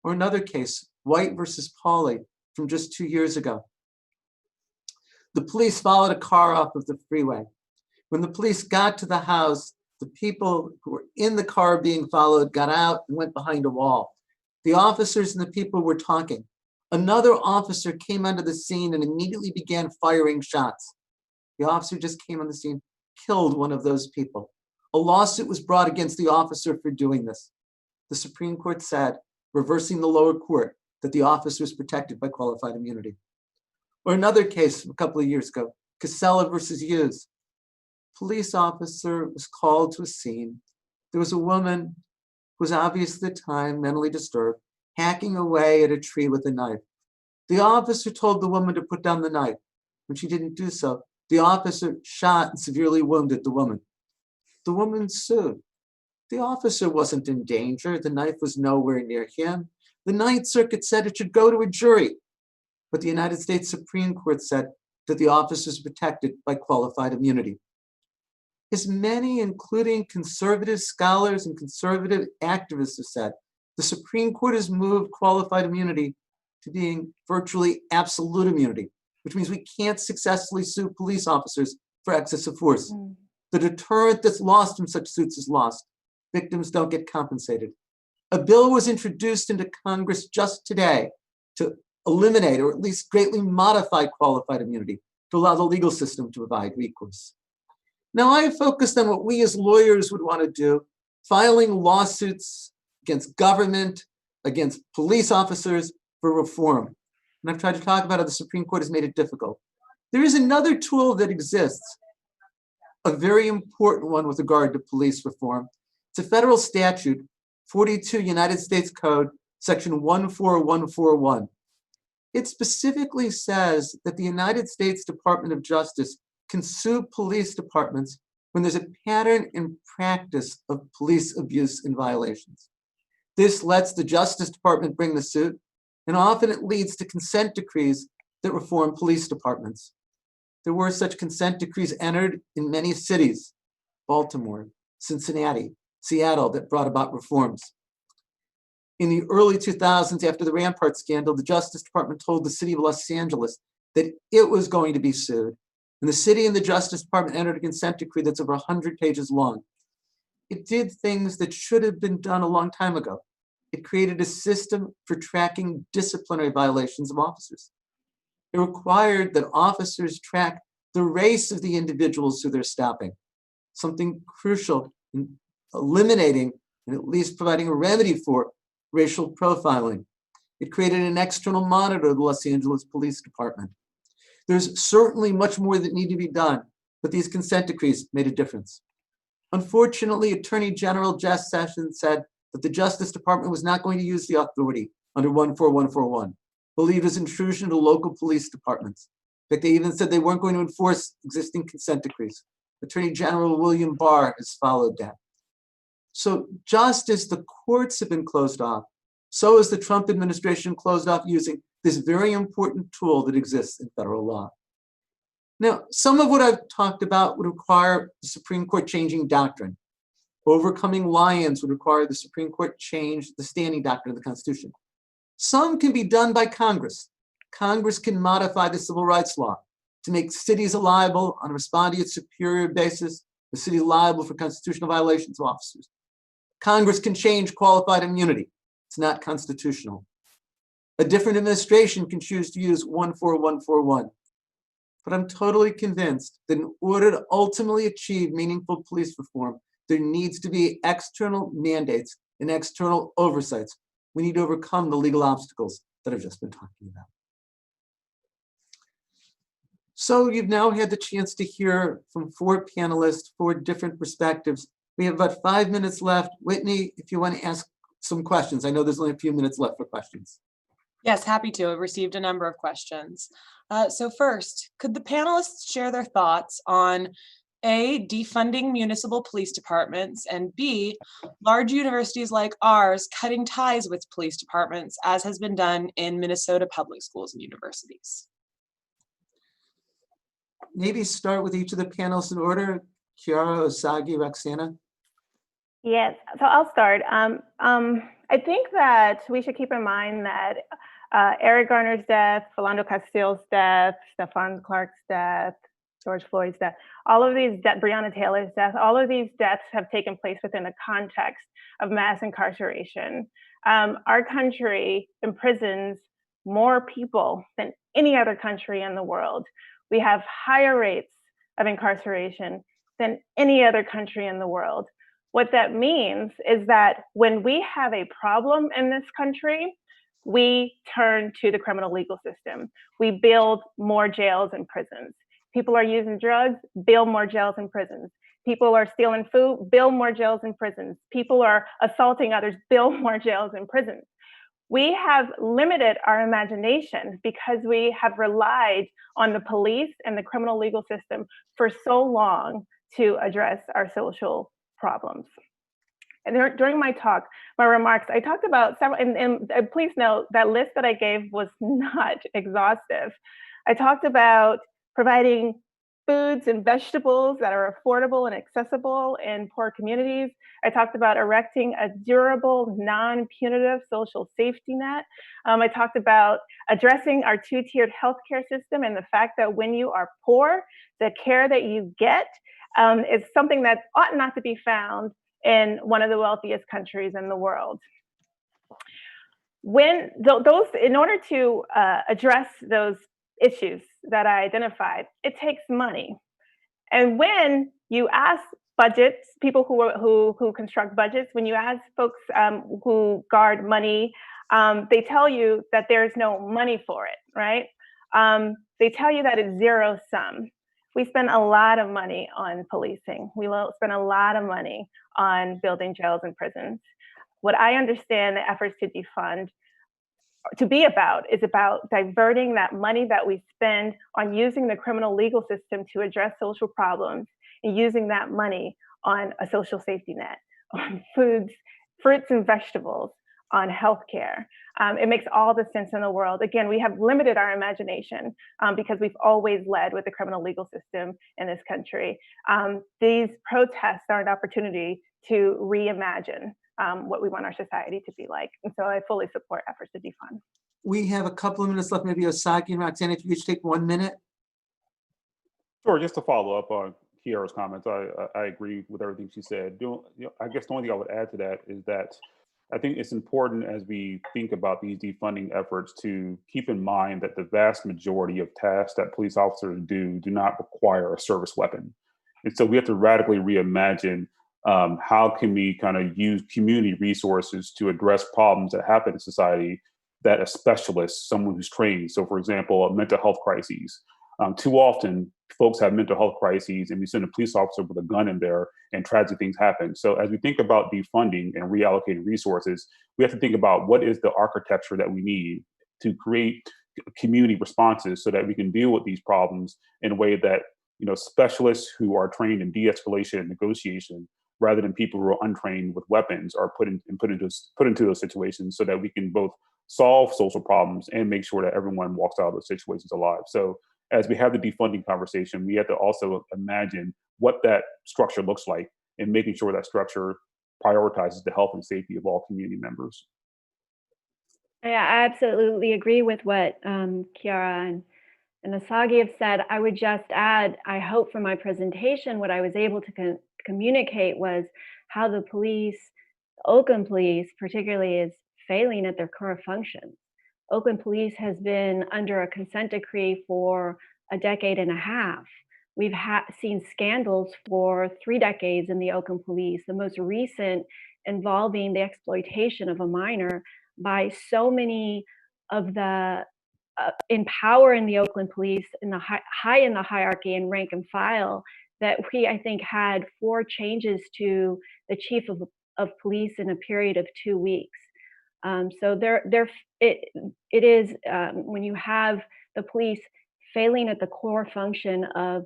Or another case, White versus Pauley, from just 2 years ago. The police followed a car off of the freeway. When the police got to the house, the people who were in the car being followed got out and went behind a wall. The officers and the people were talking. Another officer came onto the scene and immediately began firing shots. The officer just came on the scene, killed one of those people. A lawsuit was brought against the officer for doing this. The Supreme Court said, reversing the lower court, that the officer was protected by qualified immunity. Or another case a couple of years ago, Casella versus Hughes. Police officer was called to a scene. There was a woman who was obviously at the time mentally disturbed, hacking away at a tree with a knife. The officer told the woman to put down the knife. When she didn't do so, the officer shot and severely wounded the woman. The woman sued. The officer wasn't in danger. The knife was nowhere near him. The Ninth Circuit said it should go to a jury. But the United States Supreme Court said that the officer is protected by qualified immunity. As many, including conservative scholars and conservative activists, have said, the Supreme Court has moved qualified immunity to being virtually absolute immunity, which means we can't successfully sue police officers for excess of force. The deterrent that's lost from such suits is lost. Victims don't get compensated. A bill was introduced into Congress just today to eliminate or at least greatly modify qualified immunity to allow the legal system to provide recourse. Now, I have focused on what we as lawyers would want to do, filing lawsuits against government, against police officers for reform. And I've tried to talk about how the Supreme Court has made it difficult. There is another tool that exists, a very important one with regard to police reform. It's a federal statute, 42 United States Code, section 14141. It specifically says that the United States Department of Justice can sue police departments when there's a pattern and practice of police abuse and violations. This lets the Justice Department bring the suit, and often it leads to consent decrees that reform police departments. There were such consent decrees entered in many cities, Baltimore, Cincinnati, Seattle, that brought about reforms. In the early 2000s, after the Rampart scandal, the Justice Department told the city of Los Angeles that it was going to be sued. And the city and the Justice Department entered a consent decree that's over 100 pages long. It did things that should have been done a long time ago. It created a system for tracking disciplinary violations of officers. It required that officers track the race of the individuals who they're stopping, something crucial in eliminating and at least providing a remedy for racial profiling. It created an external monitor of the Los Angeles Police Department. There's certainly much more that need to be done, but these consent decrees made a difference. Unfortunately, Attorney General Jeff Sessions said that the Justice Department was not going to use the authority under 14141, believed as intrusion into local police departments. In fact, they even said they weren't going to enforce existing consent decrees. Attorney General William Barr has followed that. So just as the courts have been closed off, so has the Trump administration closed off using this very important tool that exists in federal law. Now, some of what I've talked about would require the Supreme Court changing doctrine. Overcoming Lyons would require the Supreme Court change the standing doctrine of the Constitution. Some can be done by Congress. Congress can modify the civil rights law to make cities liable on a respondeat superior basis, the city liable for constitutional violations of officers. Congress can change qualified immunity. It's not constitutional. A different administration can choose to use 14141. But I'm totally convinced that in order to ultimately achieve meaningful police reform, there needs to be external mandates and external oversights. We need to overcome the legal obstacles that I've just been talking about. So you've now had the chance to hear from 4 panelists, 4 different perspectives. We have about 5 minutes left. Whitney, if you want to ask some questions, I know there's only a few minutes left for questions. Yes, happy to. I've received a number of questions. So first, could the panelists share their thoughts on A, defunding municipal police departments, and B, large universities like ours cutting ties with police departments, as has been done in Minnesota public schools and universities? Maybe start with each of the panelists in order. Kiara, Osagie, Roxanna. Yes, so I'll start. I think that we should keep in mind that Eric Garner's death, Philando Castile's death, Stephon Clark's death, George Floyd's death, all of these deaths, Breonna Taylor's death, all of these deaths have taken place within the context of mass incarceration. Our country imprisons more people than any other country in the world. We have higher rates of incarceration than any other country in the world. What that means is that when we have a problem in this country, we turn to the criminal legal system. We build more jails and prisons. People are using drugs, build more jails and prisons. People are stealing food, build more jails and prisons. People are assaulting others, build more jails and prisons. We have limited our imagination because we have relied on the police and the criminal legal system for so long to address our social problems. And during my talk, my remarks, I talked about several, and please note that list that I gave was not exhaustive. I talked about providing foods and vegetables that are affordable and accessible in poor communities. I talked about erecting a durable, non-punitive social safety net. I talked about addressing our 2-tiered healthcare system and the fact that when you are poor, the care that you get is something that ought not to be found in one of the wealthiest countries in the world. When in order to address those issues that I identified, it takes money. And when you ask budgets, people who construct budgets, when you ask folks who guard money, they tell you that there's no money for it, right? They tell you that it's zero sum. We spend a lot of money on policing. We spend a lot of money on building jails and prisons. What I understand the efforts to defund to be about is about diverting that money that we spend on using the criminal legal system to address social problems and using that money on a social safety net, on foods, fruits and vegetables, on healthcare. It makes all the sense in the world. Again, we have limited our imagination because we've always led with the criminal legal system in this country. These protests are an opportunity to reimagine what we want our society to be like. And so I fully support efforts to defund. We have a couple of minutes left, maybe Osagie and Roxanna, if you each take 1 minute. Sure, just to follow up on Kiara's comments, I agree with everything she said. I guess the only thing I would add to that is that I think it's important as we think about these defunding efforts to keep in mind that the vast majority of tasks that police officers do not require a service weapon. And so we have to radically reimagine how can we kind of use community resources to address problems that happen in society that a specialist, someone who's trained. So for example, mental health crises. Too often folks have mental health crises and we send a police officer with a gun in there and tragic things happen. So as we think about defunding and reallocating resources, we have to think about what is the architecture that we need to create community responses so that we can deal with these problems in a way that, specialists who are trained in de-escalation and negotiation, rather than people who are untrained with weapons, are put into those situations so that we can both solve social problems and make sure that everyone walks out of those situations alive. So as we have the defunding conversation, we have to also imagine what that structure looks like and making sure that structure prioritizes the health and safety of all community members. Yeah, I absolutely agree with what Khiara and Osagie have said. I would just add, I hope from my presentation, what I was able to communicate was how the police, Oakland police particularly, is failing at their core functions. Oakland police has been under a consent decree for a decade and a half. We've seen scandals for 3 decades in the Oakland police, the most recent involving the exploitation of a minor by so many of the in power in the Oakland police, in the high in the hierarchy and rank and file, that we, I think, had 4 changes to the chief of police in a period of 2 weeks. So it is when you have the police failing at the core function of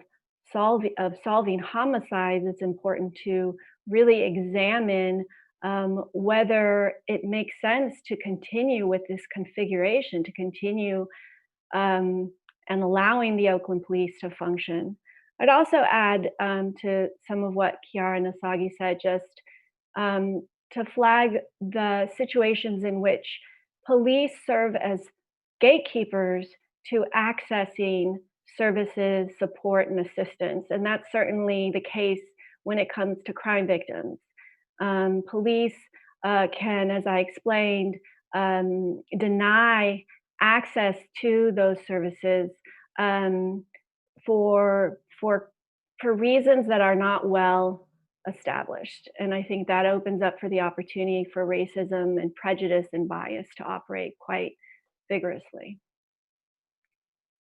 solving homicides, it's important to really examine whether it makes sense to continue with this configuration, to continue and allowing the Oakland police to function. I'd also add to some of what Khiara and Osagie said, just to flag the situations in which police serve as gatekeepers to accessing services, support, and assistance. And that's certainly the case when it comes to crime victims. Police can, as I explained, deny access to those services for reasons that are not well established. And I think that opens up for the opportunity for racism and prejudice and bias to operate quite vigorously.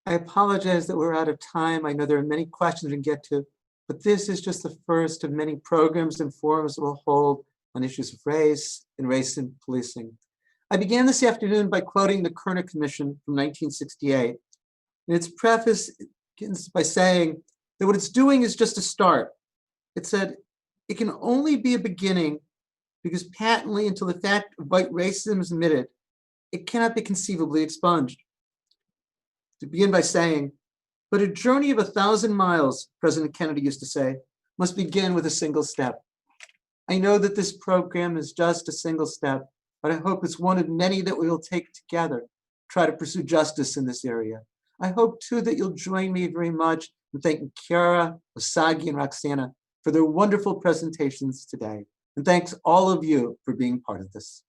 I apologize that we're out of time. I know there are many questions we can get to, but this is just the first of many programs and forums that we'll hold on issues of race and race in policing. I began this afternoon by quoting the Kerner Commission from 1968. And its preface begins by saying that what it's doing is just a start. It said, it can only be a beginning because patently until the fact of white racism is admitted, it cannot be conceivably expunged. To begin by saying, but a journey of 1,000 miles, President Kennedy used to say, must begin with a single step. I know that this program is just a single step, but I hope it's one of many that we will take together, to try to pursue justice in this area. I hope too that you'll join me very much in thanking Khiara, Osagie, and Roxanna for their wonderful presentations today. And thanks all of you for being part of this.